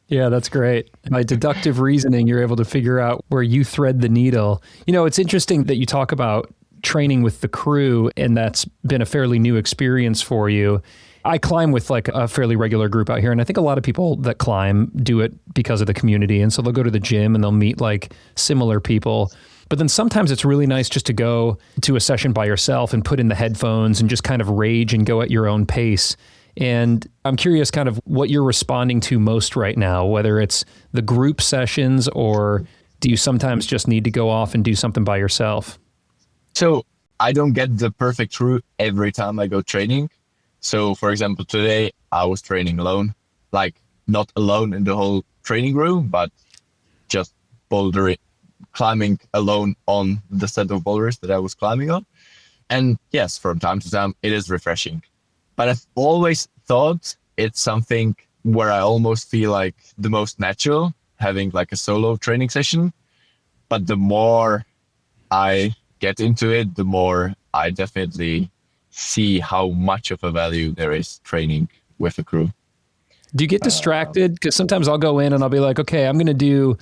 Yeah, that's great. By deductive reasoning, you're able to figure out where you thread the needle. You know, it's interesting that you talk about training with the crew, and that's been a fairly new experience for you. I climb with like a fairly regular group out here, and I think a lot of people that climb do it because of the community. And so they'll go to the gym and they'll meet like similar people. But then sometimes it's really nice just to go to a session by yourself and put in the headphones and just kind of rage and go at your own pace. And I'm curious kind of what you're responding to most right now, whether it's the group sessions or do you sometimes just need to go off and do something by yourself? So I don't get the perfect crew every time I go training. So for example, today I was training alone, like not alone in the whole training room, but just bouldering, climbing alone on the set of boulders that I was climbing on. And yes, from time to time, it is refreshing. But I've always thought it's something where I almost feel like the most natural, having like a solo training session. But the more I get into it, the more I definitely see how much of a value there is training with a crew. Do you get distracted? Because sometimes I'll go in and I'll be like, okay, I'm going to do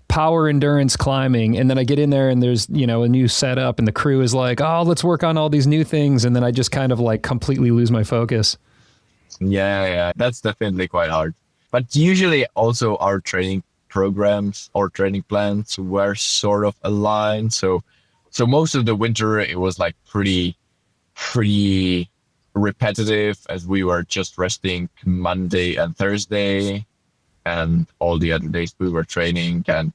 power endurance climbing. And then I get in there and there's, a new setup and the crew is like, oh, let's work on all these new things. And then I just kind of like completely lose my focus. Yeah, that's definitely quite hard. But usually also our training programs or training plans were sort of aligned. So most of the winter, it was like pretty repetitive, as we were just resting Monday and Thursday, and all the other days we were training. And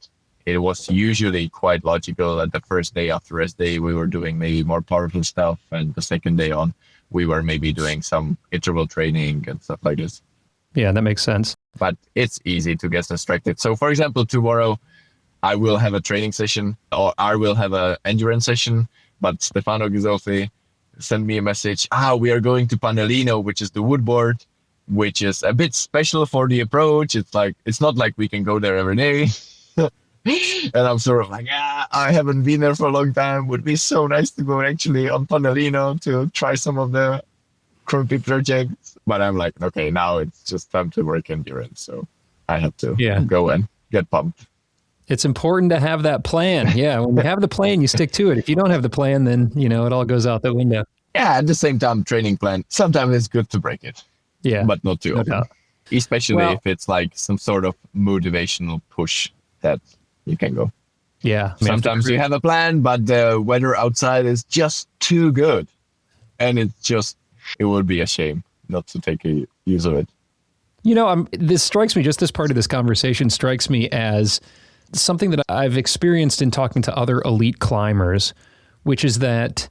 it was usually quite logical that the first day after rest day, we were doing maybe more powerful stuff. And the second day on, we were maybe doing some interval training and stuff like this. Yeah, that makes sense. But it's easy to get distracted. So for example, tomorrow I will have a training session, or I will have an endurance session, but Stefano Ghisolfi sent me a message. We are going to Panelino, which is the woodboard, which is a bit special for the approach. It's not like we can go there every day. And I'm sort of like, I haven't been there for a long time. Would be so nice to go actually on Panelino to try some of the crumpy projects. But I'm like, okay, now it's just time to work endurance. So I have to go and get pumped. It's important to have that plan. Yeah, when you have the plan, you stick to it. If you don't have the plan, then, it all goes out the window. Yeah, at the same time, training plan, sometimes it's good to break it. Yeah. But not too often. Especially if it's like some sort of motivational push that you can go. Yeah. Sometimes you have a plan, but the weather outside is just too good. And it would be a shame not to take use of it. This strikes me, just this part of this conversation strikes me as something that I've experienced in talking to other elite climbers, which is that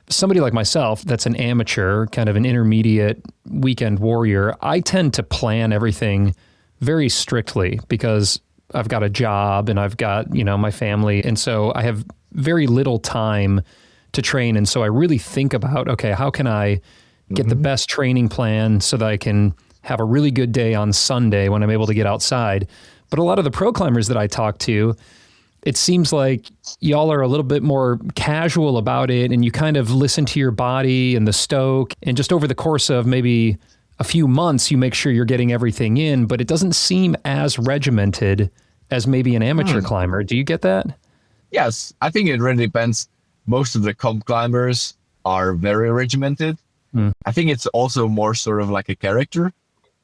somebody like myself, that's an amateur, kind of an intermediate weekend warrior, I tend to plan everything very strictly because I've got a job and I've got, my family. And so I have very little time to train. And so I really think about, okay, how can I get the best training plan so that I can have a really good day on Sunday when I'm able to get outside. But a lot of the pro climbers that I talk to, it seems like y'all are a little bit more casual about it and you kind of listen to your body and the stoke. And just over the course of maybe a few months, you make sure you're getting everything in, but it doesn't seem as regimented as maybe an amateur climber. Do you get that? Yes, I think it really depends. Most of the comp climbers are very regimented. I think it's also more sort of like a character.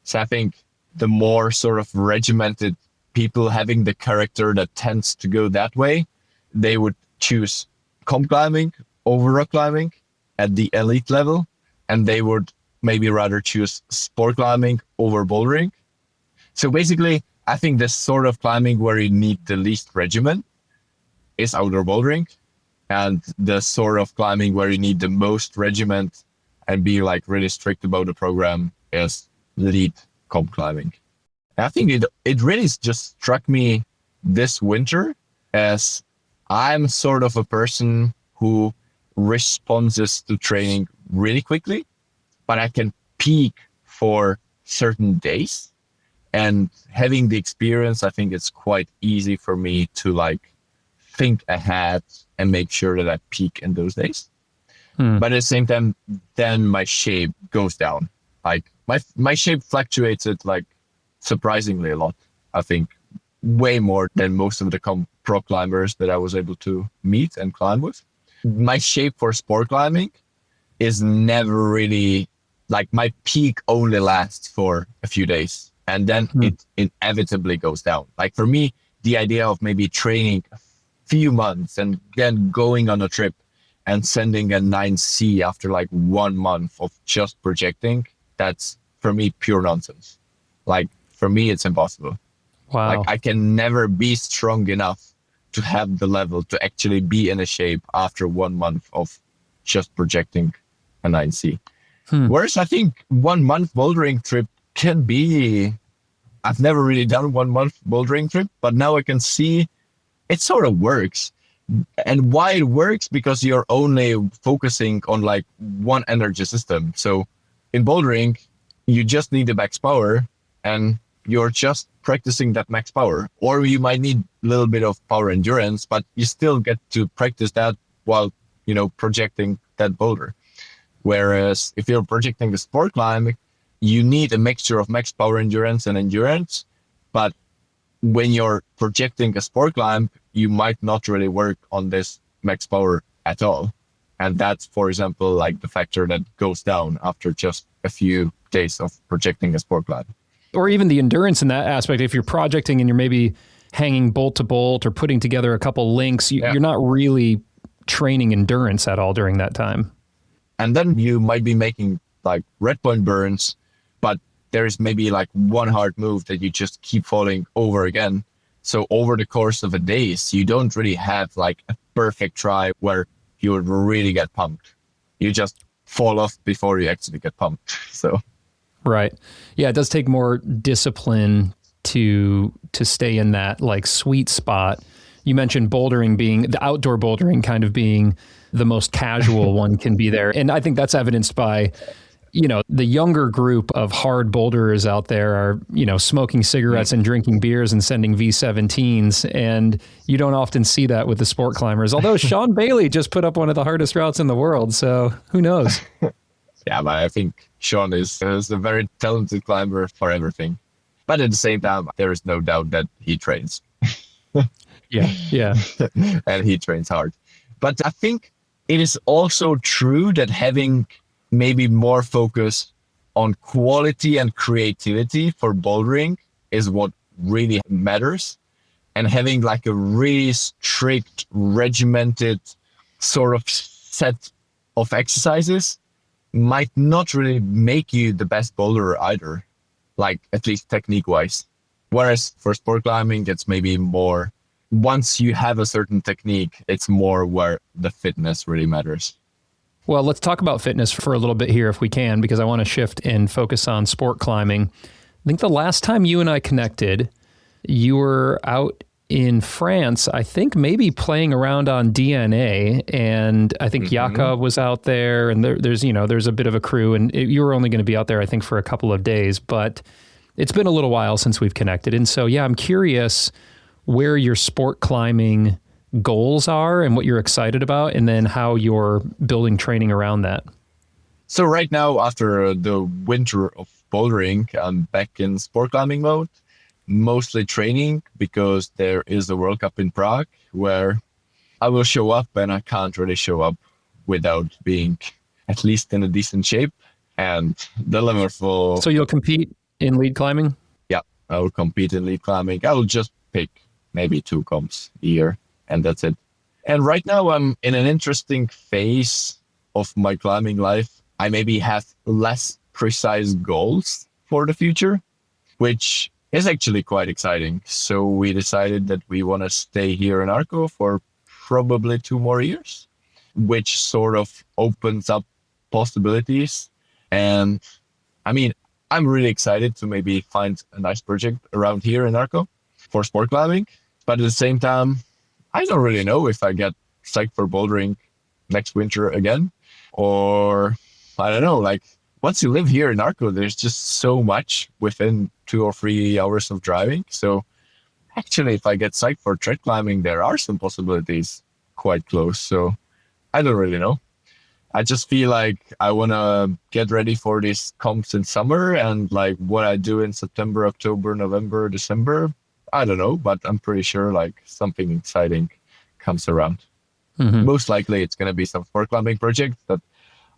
So I think the more sort of regimented people having the character that tends to go that way, they would choose comp climbing over rock climbing at the elite level. And they would maybe rather choose sport climbing over bouldering. So basically, I think the sort of climbing where you need the least regimen is outdoor bouldering. And the sort of climbing where you need the most regiment and be like really strict about the program is lead comp climbing. And I think it really just struck me this winter as I'm sort of a person who responds to training really quickly, but I can peak for certain days. And having the experience, I think it's quite easy for me to like think ahead and make sure that I peak in those days. But at the same time, then my shape goes down. Like my shape fluctuated like surprisingly a lot. I think way more than most of the pro climbers that I was able to meet and climb with. My shape for sport climbing is never really like my peak only lasts for a few days and then it inevitably goes down. Like for me, the idea of maybe training a few months and then going on a trip and sending a 9C after like 1 month of just projecting, that's for me pure nonsense. Like for me, it's impossible. Wow. Like I can never be strong enough to have the level to actually be in a shape after 1 month of just projecting a 9C. Whereas I think 1 month bouldering trip can be, I've never really done 1 month bouldering trip, but now I can see it sort of works. And why it works, because you're only focusing on like one energy system. So in bouldering, you just need the max power and you're just practicing that max power. Or you might need a little bit of power endurance, but you still get to practice that while, projecting that boulder. Whereas if you're projecting a sport climb, you need a mixture of max power endurance and endurance. But when you're projecting a sport climb, you might not really work on this max power at all. And that's, for example, like the factor that goes down after just a few days of projecting a sport climb. Or even the endurance in that aspect. If you're projecting and you're maybe hanging bolt to bolt or putting together a couple links, you're not really training endurance at all during that time. And then you might be making like red point burns, but there is maybe like one hard move that you just keep falling over again. So over the course of a day, you don't really have like a perfect try where you would really get pumped. You just fall off before you actually get pumped. So, right. Yeah, it does take more discipline to stay in that like sweet spot. You mentioned bouldering being, the outdoor bouldering kind of being the most casual one can be there. And I think that's evidenced by, the younger group of hard boulderers out there are, smoking cigarettes and drinking beers and sending V17s. And you don't often see that with the sport climbers. Although Sean Bailey just put up one of the hardest routes in the world. So who knows? Yeah, but I think Sean is a very talented climber for everything. But at the same time, there is no doubt that he trains. Yeah. And he trains hard. But I think it is also true that having maybe more focus on quality and creativity for bouldering is what really matters. And having like a really strict, regimented sort of set of exercises might not really make you the best boulderer either, like at least technique wise. Whereas for sport climbing, it's maybe more, once you have a certain technique, it's more where the fitness really matters. Well, let's talk about fitness for a little bit here if we can, because I want to shift and focus on sport climbing. I think the last time you and I connected, you were out in France, I think maybe playing around on DNA, and I think Jakob was out there, and there's a bit of a crew, and you were only going to be out there, I think, for a couple of days, but it's been a little while since we've connected. And so, I'm curious where your sport climbing goals are and what you're excited about, and then how you're building training around that. So right now, after the winter of bouldering, I'm back in sport climbing mode, mostly training because there is a World Cup in Prague where I will show up, and I can't really show up without being at least in a decent shape. And the limit for... So you'll compete in lead climbing? Yeah, I will compete in lead climbing. I will just pick maybe 2 comps a year, and that's it. And right now I'm in an interesting phase of my climbing life. I maybe have less precise goals for the future, which is actually quite exciting. So we decided that we want to stay here in Arco for probably 2 more years, which sort of opens up possibilities. And I mean, I'm really excited to maybe find a nice project around here in Arco for sport climbing. But at the same time, I don't really know if I get psyched for bouldering next winter again, or I don't know, like once you live here in Arco, there's just so much within 2 or 3 hours of driving. So actually, if I get psyched for tread climbing, there are some possibilities quite close. So I don't really know. I just feel like I want to get ready for these comps in summer, and like what I do in September, October, November, December, I don't know, but I'm pretty sure like something exciting comes around. Most likely it's going to be some sport climbing project that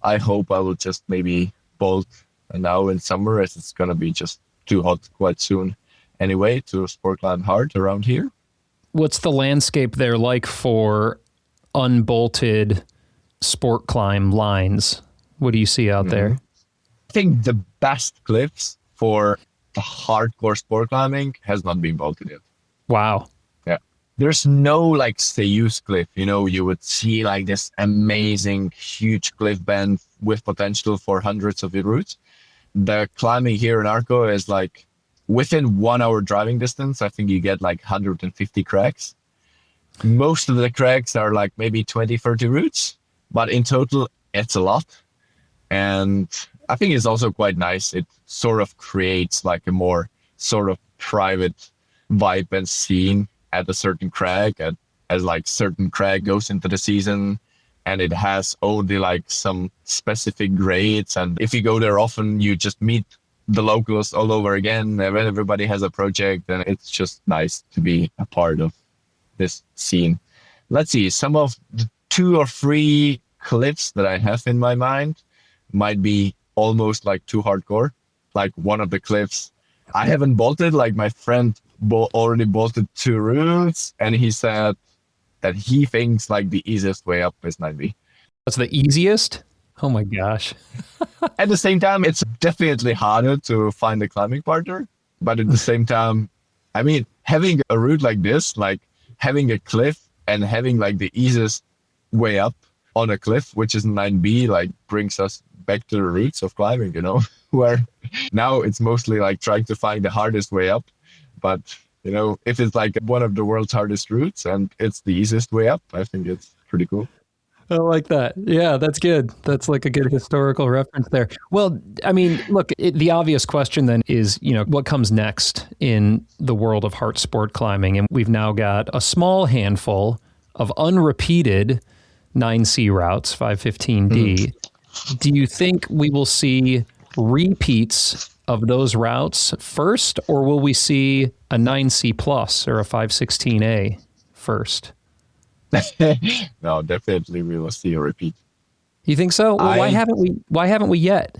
I hope I will just maybe bolt now in summer, as it's going to be just too hot quite soon anyway to sport climb hard around here. What's the landscape there like for unbolted sport climb lines? What do you see out there? I think the best cliffs for the hardcore sport climbing has not been bolted yet. Wow. Yeah. There's no like Seiyu's cliff, you would see like this amazing huge cliff band with potential for hundreds of routes. The climbing here in Arco is like within 1 hour driving distance, I think you get like 150 cracks. Most of the cracks are like maybe 20, 30 routes, but in total, it's a lot. And I think it's also quite nice. It sort of creates like a more sort of private vibe and scene at a certain crag, as like certain crag goes into the season, and it has only like some specific grades. And if you go there often, you just meet the locals all over again. And everybody has a project, and it's just nice to be a part of this scene. Let's see, some of the 2 or 3 cliffs that I have in my mind might be almost like too hardcore. Like one of the cliffs I haven't bolted, like my friend already bolted 2 routes, and he said that he thinks like the easiest way up is 9B. That's the easiest? Oh my gosh. At the same time, it's definitely harder to find a climbing partner. But at the same time, I mean, having a route like this, like having a cliff and having like the easiest way up on a cliff, which is 9B, like brings us back to the roots of climbing, you know, where now it's mostly like trying to find the hardest way up. But, you know, if it's like one of the world's hardest routes and it's the easiest way up, I think it's pretty cool. I like that. Yeah, that's good. That's like a good historical reference there. Well, I mean, look, the obvious question then is, you know, what comes next in the world of heart sport climbing? And we've now got a small handful of unrepeated 9C routes, 515D. Do you think we will see repeats of those routes first, or will we see a 9C plus or a 516A first? No, definitely we will see a repeat. You think so? Well, why haven't we yet?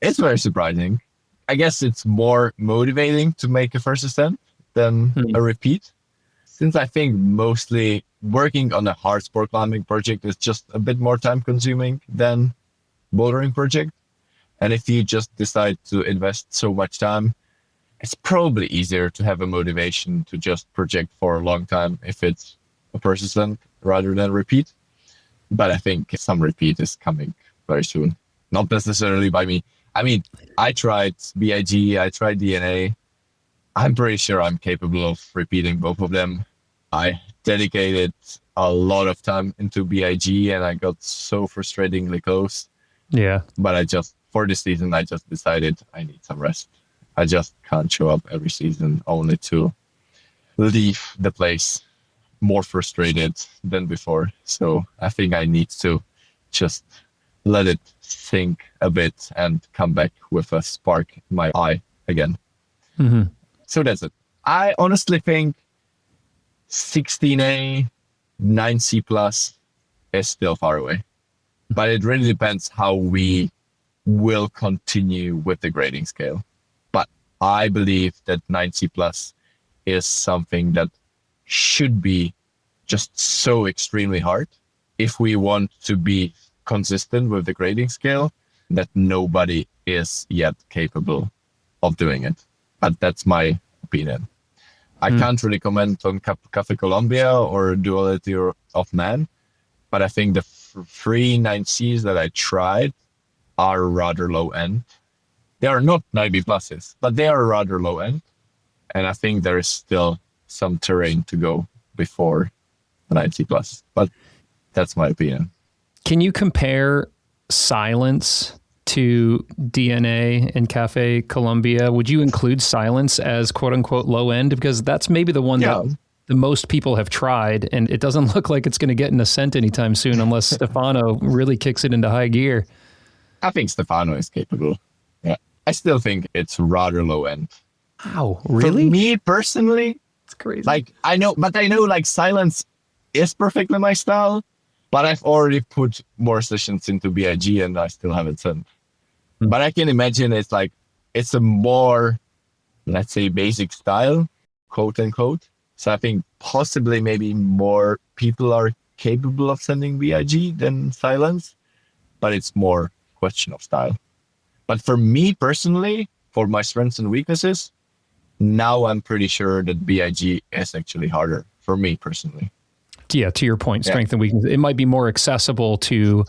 It's very surprising. I guess it's more motivating to make a first ascent than a repeat, since I think mostly working on a hard sport climbing project is just a bit more time consuming than bouldering project. And if you just decide to invest so much time, it's probably easier to have a motivation to just project for a long time if it's a first ascent rather than repeat. But I think some repeat is coming very soon. Not necessarily by me. I mean, I tried BIG, I tried DNA. I'm pretty sure I'm capable of repeating both of them. I dedicated a lot of time into BIG and I got so frustratingly close. Yeah. But for this season, I just decided I need some rest. I just can't show up every season only to leave the place more frustrated than before. So I think I need to just let it sink a bit and come back with a spark in my eye again. Mm-hmm. So that's it. I honestly think 16A, 9C plus is still far away. But it really depends how we will continue with the grading scale. But I believe that 9C plus is something that should be just so extremely hard if we want to be consistent with the grading scale that nobody is yet capable of doing it. But that's my opinion. I can't really comment on Cafe Colombia or Duality of Man, but I think the 3 9Cs that I tried are rather low end. They are not 9B pluses, but they are rather low end. And I think there is still some terrain to go before the 9C plus, but that's my opinion. Can you compare Silence to DNA and Cafe Colombia? Would you include Silence as quote unquote low end? Because that's maybe the one that the most people have tried, and it doesn't look like it's going to get an ascent anytime soon unless Stefano really kicks it into high gear. I think Stefano is capable. Yeah. I still think it's rather low end. Wow, really? For me personally, it's crazy. Like I know like Silence is perfectly my style, but I've already put more sessions into BIG and I still haven't sent. But I can imagine it's a more, let's say, basic style, quote unquote. So I think possibly maybe more people are capable of sending BIG than Silence, but it's more question of style. But for me personally, for my strengths and weaknesses, now I'm pretty sure that BIG is actually harder for me personally. Yeah, to your point, strength and weakness. It might be more accessible to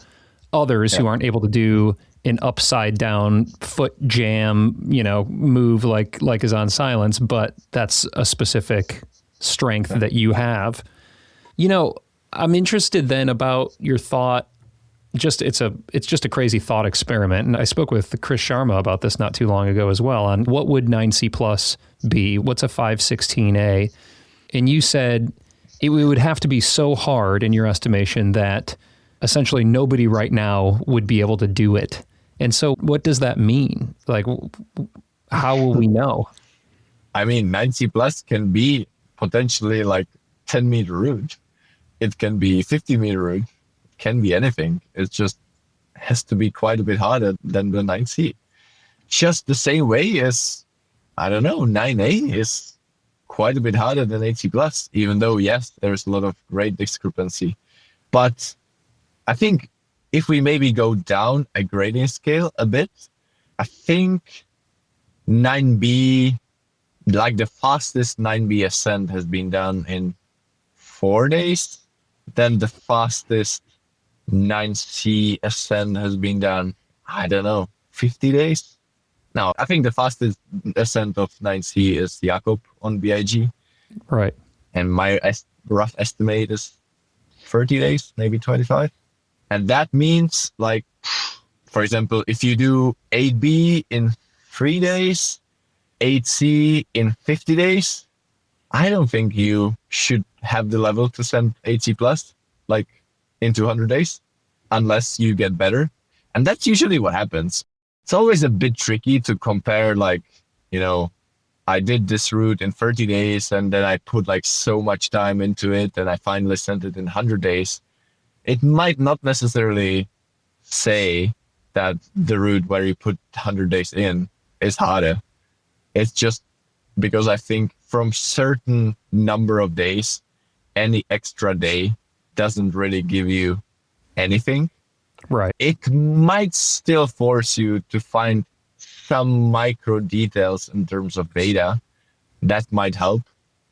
others who aren't able to do an upside down foot jam, move like is on Silence, but that's a specific strength that you have. I'm interested then about your thought it's just a crazy thought experiment. And I spoke with Chris Sharma about this not too long ago as well on what would 9C plus be? What's a 516A? And you said it would have to be so hard in your estimation that essentially nobody right now would be able to do it. And so what does that mean? Like, how will we know? I mean, 9C plus can be potentially like 10-meter route. It can be 50-meter route. It can be anything. It just has to be quite a bit harder than the 9C. Just the same way as, I don't know, 9A is quite a bit harder than 8C plus, even though, yes, there's a lot of great discrepancy. But I think if we maybe go down a grading scale a bit, I think 9B, like the fastest 9B ascent has been done in 4 days. Then the fastest 9C ascent has been done, I don't know, 50 days. Now, I think the fastest ascent of 9C is Jakob on BIG. Right. And my rough estimate is 30 days, maybe 25. And that means, like, for example, if you do 8B in 3 days, 8C in 50 days, I don't think you should have the level to send 8C plus, like, in 200 days, unless you get better. And that's usually what happens. It's always a bit tricky to compare, like, you know, I did this route in 30 days and then I put like so much time into it and I finally sent it in 100 days. It might not necessarily say that the route where you put 100 days in is harder. It's just because I think from certain number of days, any extra day doesn't really give you anything. Right. It might still force you to find some micro details in terms of data that might help.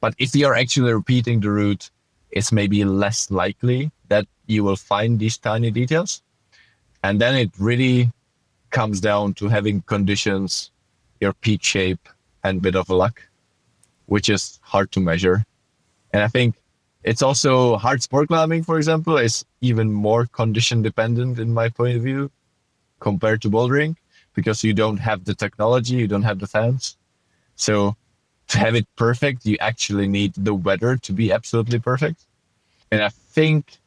But if you're actually repeating the route, it's maybe less likely that you will find these tiny details. And then it really comes down to having conditions, your peak shape, and a bit of luck, which is hard to measure. And I think it's also hard sport climbing, for example, is even more condition dependent in my point of view compared to bouldering, because you don't have the technology, you don't have the fans. So to have it perfect, you actually need the weather to be absolutely perfect. And I think,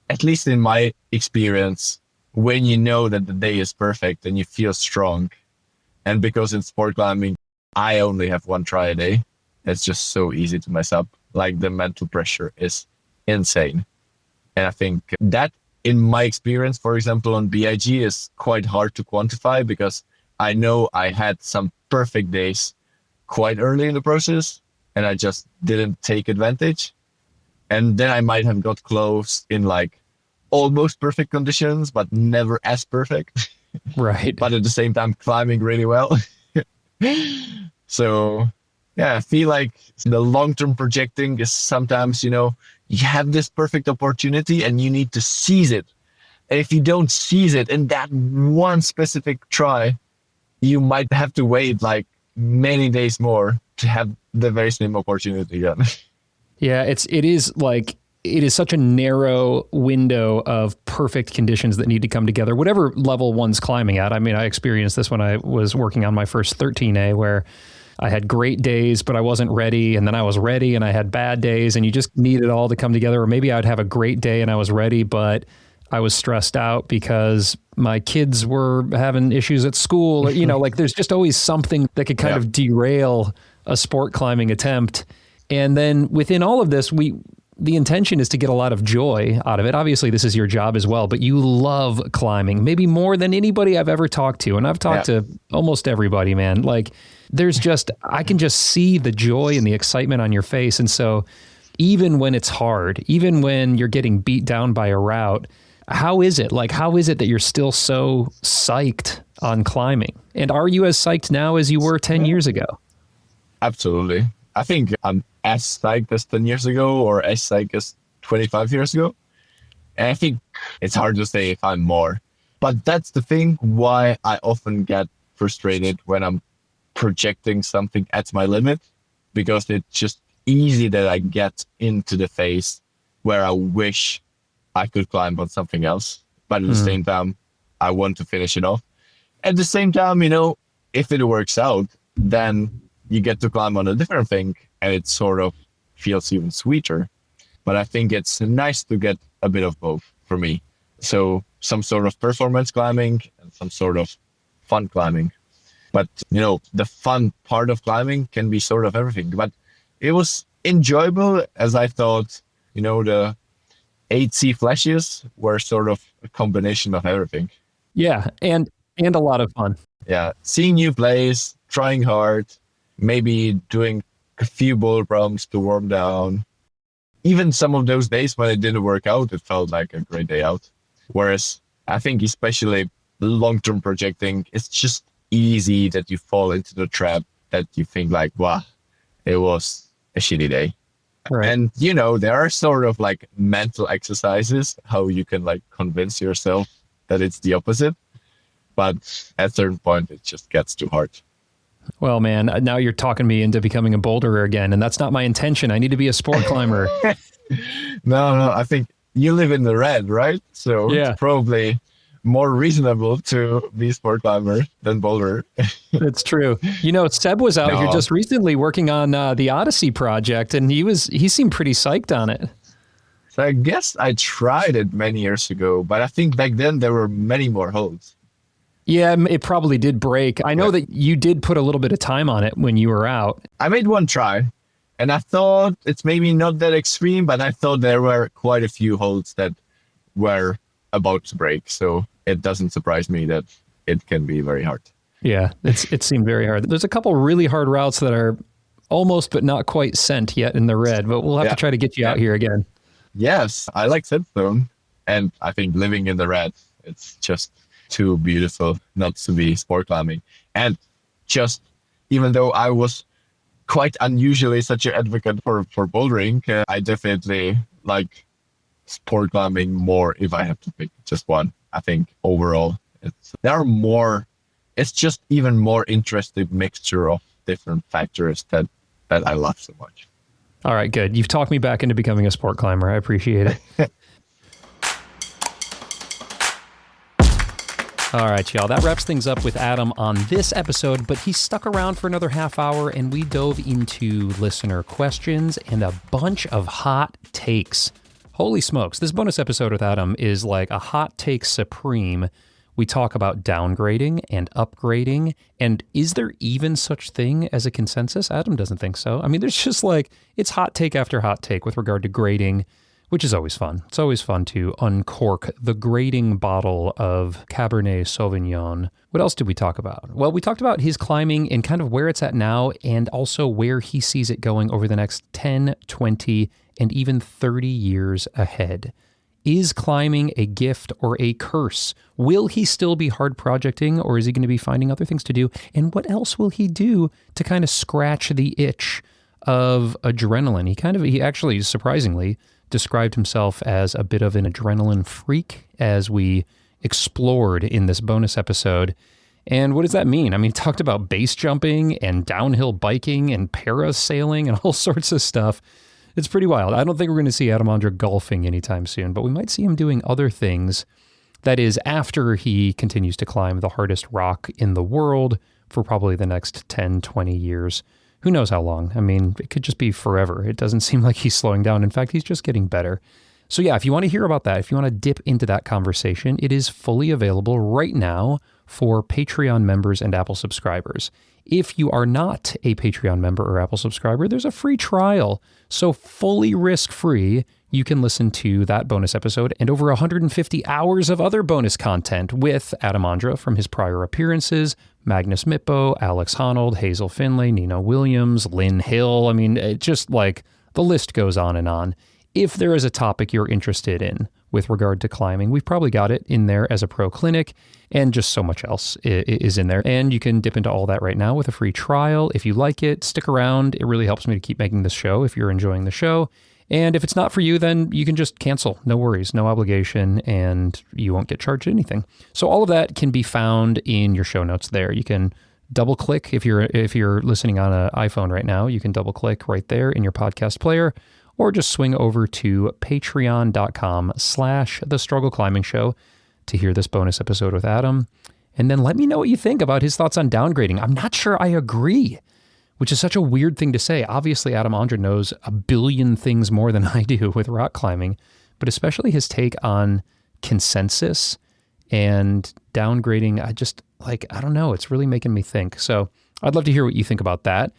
at least in my experience, when you know that the day is perfect and you feel strong, and because in sport climbing, I only have one try a day, it's just so easy to mess up. Like, the mental pressure is insane. And I think that, in my experience, for example, on BIG is quite hard to quantify, because I know I had some perfect days quite early in the process and I just didn't take advantage. And then I might have got close in like almost perfect conditions, but never as perfect. Right. But at the same time, climbing really well. So yeah, I feel like the long-term projecting is sometimes, you know, you have this perfect opportunity and you need to seize it. And if you don't seize it in that one specific try, you might have to wait like many days more to have the very same opportunity again. Yeah, it is such a narrow window of perfect conditions that need to come together, whatever level one's climbing at. I mean, I experienced this when I was working on my first 13A, where I had great days, but I wasn't ready. And then I was ready and I had bad days, and you just need it all to come together. Or maybe I would have a great day and I was ready, but I was stressed out because my kids were having issues at school. Or, you know, like there's just always something that could kind of derail a sport climbing attempt. And then within all of this, the intention is to get a lot of joy out of it. Obviously, this is your job as well, but you love climbing, maybe more than anybody I've ever talked to. And I've talked to almost everybody, man. Like, I can just see the joy and the excitement on your face. And so even when it's hard, even when you're getting beat down by a route, how is it? Like, how is it that you're still so psyched on climbing? And are you as psyched now as you were 10 years ago? Absolutely. I think I'm as psyched as 10 years ago or as psyched as 25 years ago. And I think it's hard to say if I'm more. But that's the thing why I often get frustrated when I'm projecting something at my limit, because it's just easy that I get into the phase where I wish I could climb on something else. But at the same time, I want to finish it off. At the same time, if it works out, then you get to climb on a different thing and it sort of feels even sweeter. But I think it's nice to get a bit of both for me. So some sort of performance climbing and some sort of fun climbing. But, the fun part of climbing can be sort of everything. But it was enjoyable, as I thought, the 8C flashes were sort of a combination of everything. Yeah, and a lot of fun. Yeah, seeing new plays, trying hard, maybe doing a few boulder prompts to warm down. Even some of those days when it didn't work out, it felt like a great day out. Whereas I think especially long-term projecting, it's just easy that you fall into the trap that you think like, wow, it was a shitty day. Right. And, there are sort of like mental exercises, how you can like convince yourself that it's the opposite. But at a certain point, it just gets too hard. Well, man, now you're talking me into becoming a boulderer again, and that's not my intention. I need to be a sport climber. No, I think you live in the red, right? So It's probably more reasonable to be a sport climber than boulder. It's true. Seb was out here just recently working on the Odyssey project, and he seemed pretty psyched on it. So I guess I tried it many years ago, but I think back then there were many more holds. Yeah, it probably did break. I know that you did put a little bit of time on it when you were out. I made one try, and I thought it's maybe not that extreme, but I thought there were quite a few holds that were about to break. So it doesn't surprise me that it can be very hard. Yeah, it seemed very hard. There's a couple really hard routes that are almost but not quite sent yet in the red, but we'll have to try to get you out here again. Yes, I like Sandstone, and I think living in the red, it's just too beautiful not to be sport climbing. And just even though I was quite unusually such an advocate for bouldering, I definitely like sport climbing more if I have to pick just one. I think overall it's just even more interesting mixture of different factors that I love so much. All right, good. You've talked me back into becoming a sport climber. I appreciate it. All right, y'all. That wraps things up with Adam on this episode, but he stuck around for another half hour and we dove into listener questions and a bunch of hot takes. Holy smokes. This bonus episode with Adam is like a hot take supreme. We talk about downgrading and upgrading. And is there even such thing as a consensus? Adam doesn't think so. I mean, there's just like, it's hot take after hot take with regard to grading, which is always fun. It's always fun to uncork the grading bottle of Cabernet Sauvignon. What else did we talk about? Well, we talked about his climbing and kind of where it's at now and also where he sees it going over the next 10, 20, and even 30 years ahead. Is climbing a gift or a curse? Will he still be hard projecting or is he going to be finding other things to do? And what else will he do to kind of scratch the itch of adrenaline? He actually surprisingly described himself as a bit of an adrenaline freak as we explored in this bonus episode. And what does that mean? I mean, he talked about base jumping and downhill biking and parasailing and all sorts of stuff. It's pretty wild. I don't think we're going to see Adam Ondra golfing anytime soon, but we might see him doing other things. That is, after he continues to climb the hardest rock in the world for probably the next 10, 20 years. Who knows how long? I mean, it could just be forever. It doesn't seem like he's slowing down. In fact, he's just getting better. So yeah, if you want to hear about that, if you want to dip into that conversation, it is fully available right now for Patreon members and Apple subscribers. If you are not a Patreon member or Apple subscriber, there's a free trial. So fully risk-free, you can listen to that bonus episode and over 150 hours of other bonus content with Adam Ondra from his prior appearances, Magnus Mitbo, Alex Honnold, Hazel Finlay, Nina Williams, Lynn Hill. I mean, it just like the list goes on and on. If there is a topic you're interested in with regard to climbing, we've probably got it in there as a pro clinic, and just so much else is in there. And you can dip into all that right now with a free trial. If you like it, stick around. It really helps me to keep making this show if you're enjoying the show. And if it's not for you, then you can just cancel. No worries, no obligation, and you won't get charged anything. So all of that can be found in your show notes there. You can double click if you're listening on an iPhone right now. You can double click right there in your podcast player, or just swing over to patreon.com/The Struggle Climbing Show. to hear this bonus episode with Adam. And then let me know what you think about his thoughts on downgrading. I'm not sure I agree, which is such a weird thing to say. Obviously, Adam Ondra knows a billion things more than I do with rock climbing, but especially his take on consensus and downgrading. I don't know. It's really making me think. So I'd love to hear what you think about that.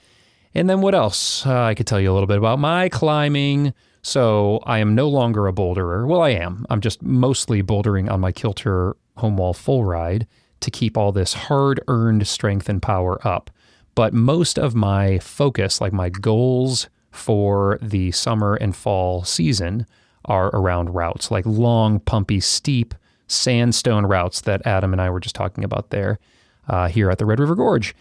And then what else? I could tell you a little bit about my climbing. So I am no longer a boulderer. Well, I am. I'm just mostly bouldering on my Kilter home wall full ride to keep all this hard-earned strength and power up. But most of my focus, like my goals for the summer and fall season, are around routes, like long, pumpy, steep sandstone routes that Adam and I were just talking about there here at the Red River Gorge.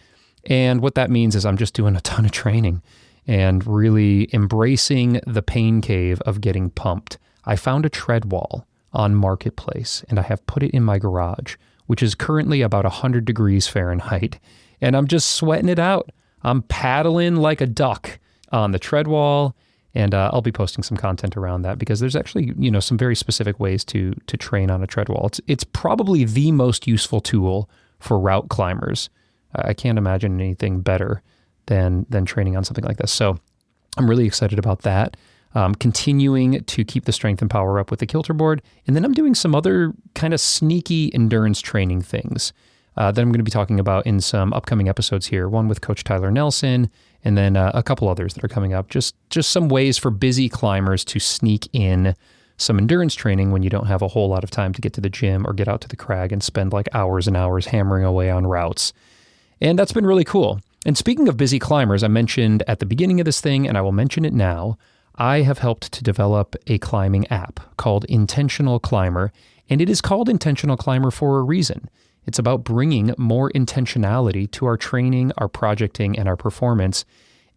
And what that means is I'm just doing a ton of training and really embracing the pain cave of getting pumped. I found a tread wall on Marketplace, and I have put it in my garage, which is currently about 100 degrees Fahrenheit, and I'm just sweating it out. I'm paddling like a duck on the tread wall, and I'll be posting some content around that because there's actually, some very specific ways to train on a tread wall. It's probably the most useful tool for route climbers. I can't imagine anything better than training on something like this. So I'm really excited about that. Continuing to keep the strength and power up with the Kilter board. And then I'm doing some other kind of sneaky endurance training things that I'm going to be talking about in some upcoming episodes here. One with Coach Tyler Nelson, and then a couple others that are coming up. Just some ways for busy climbers to sneak in some endurance training when you don't have a whole lot of time to get to the gym or get out to the crag and spend like hours and hours hammering away on routes. And that's been really cool. And speaking of busy climbers, I mentioned at the beginning of this thing, and I will mention it now, I have helped to develop a climbing app called Intentional Climber, and it is called Intentional Climber for a reason. It's about bringing more intentionality to our training, our projecting, and our performance,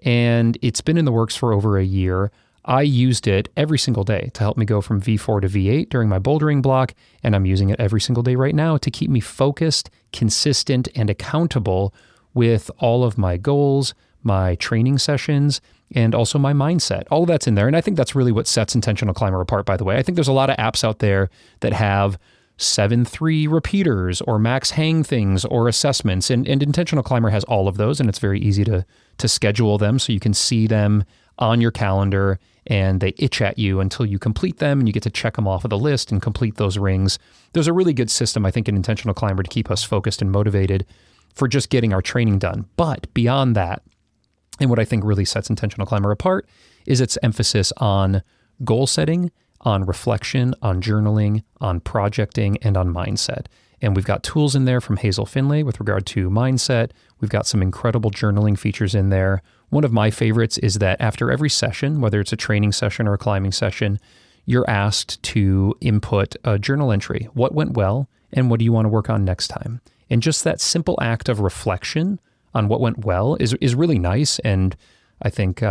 and it's been in the works for over a year. I used it every single day to help me go from V4 to V8 during my bouldering block, and I'm using it every single day right now to keep me focused, consistent, and accountable with all of my goals, my training sessions, and also my mindset. All of that's in there, and I think that's really what sets Intentional Climber apart, by the way. I think there's a lot of apps out there that have 7-3 repeaters or max hang things or assessments, and Intentional Climber has all of those, and it's very easy to schedule them so you can see them on your calendar, and they itch at you until you complete them, and you get to check them off of the list and complete those rings. There's a really good system, I think, in Intentional Climber to keep us focused and motivated for just getting our training done. But beyond that, and what I think really sets Intentional Climber apart is its emphasis on goal setting, on reflection, on journaling, on projecting, and on mindset. And we've got tools in there from Hazel Finlay with regard to mindset. We've got some incredible journaling features in there. One of my favorites is that after every session, whether it's a training session or a climbing session, you're asked to input a journal entry. What went well, and what do you want to work on next time? And just that simple act of reflection on what went well is really nice, and I think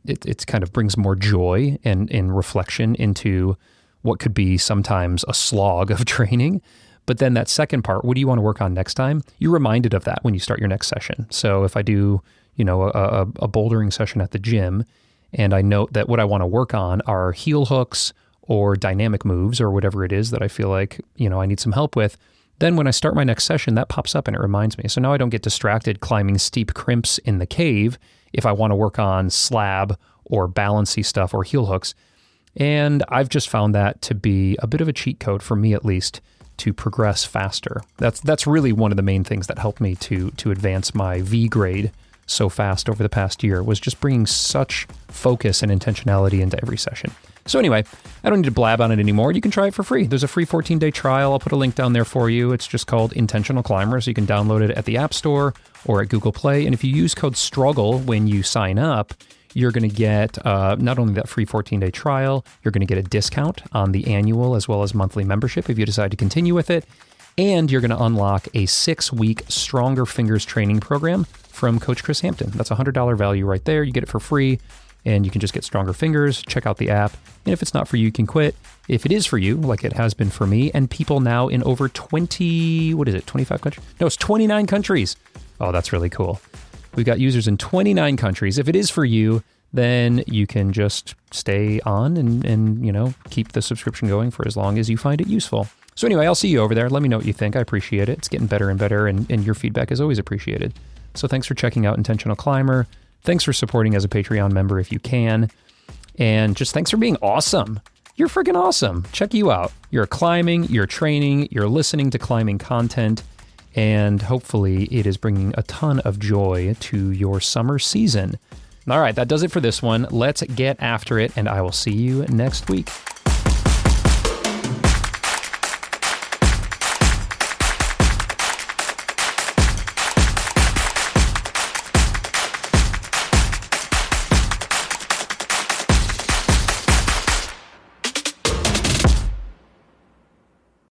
it kind of brings more joy and reflection into what could be sometimes a slog of training. But then that second part, what do you want to work on next time? You're reminded of that when you start your next session. So if I do, a bouldering session at the gym, and I note that what I want to work on are heel hooks or dynamic moves or whatever it is that I feel like, I need some help with, then when I start my next session, that pops up and it reminds me. So now I don't get distracted climbing steep crimps in the cave if I want to work on slab or balancy stuff or heel hooks. And I've just found that to be a bit of a cheat code, for me at least, to progress faster. That's really one of the main things that helped me to advance my V grade so fast over the past year, was just bringing such focus and intentionality into every session. So anyway, I don't need to blab on it anymore. You can try it for free. There's a free 14-day trial. I'll put a link down there for you. It's just called Intentional Climber, so you can download it at the App Store or at Google Play. And if you use code STRUGGLE when you sign up, you're going to get not only that free 14-day trial, you're going to get a discount on the annual as well as monthly membership if you decide to continue with it. And you're going to unlock a 6-week Stronger Fingers training program from Coach Chris Hampton. That's a $100 value right there. You get it for free, and you can just get Stronger Fingers, check out the app. And if it's not for you, you can quit. If it is for you, like it has been for me, and people now in over 25 countries? No, it's 29 countries. Oh, that's really cool. We've got users in 29 countries. If it is for you, then you can just stay on and keep the subscription going for as long as you find it useful. So anyway, I'll see you over there. Let me know what you think. I appreciate it. It's getting better and better, and your feedback is always appreciated. So thanks for checking out Intentional Climber. Thanks for supporting as a Patreon member if you can. And just thanks for being awesome. You're freaking awesome. Check you out. You're climbing, you're training, you're listening to climbing content, and hopefully it is bringing a ton of joy to your summer season. All right, that does it for this one. Let's get after it, and I will see you next week.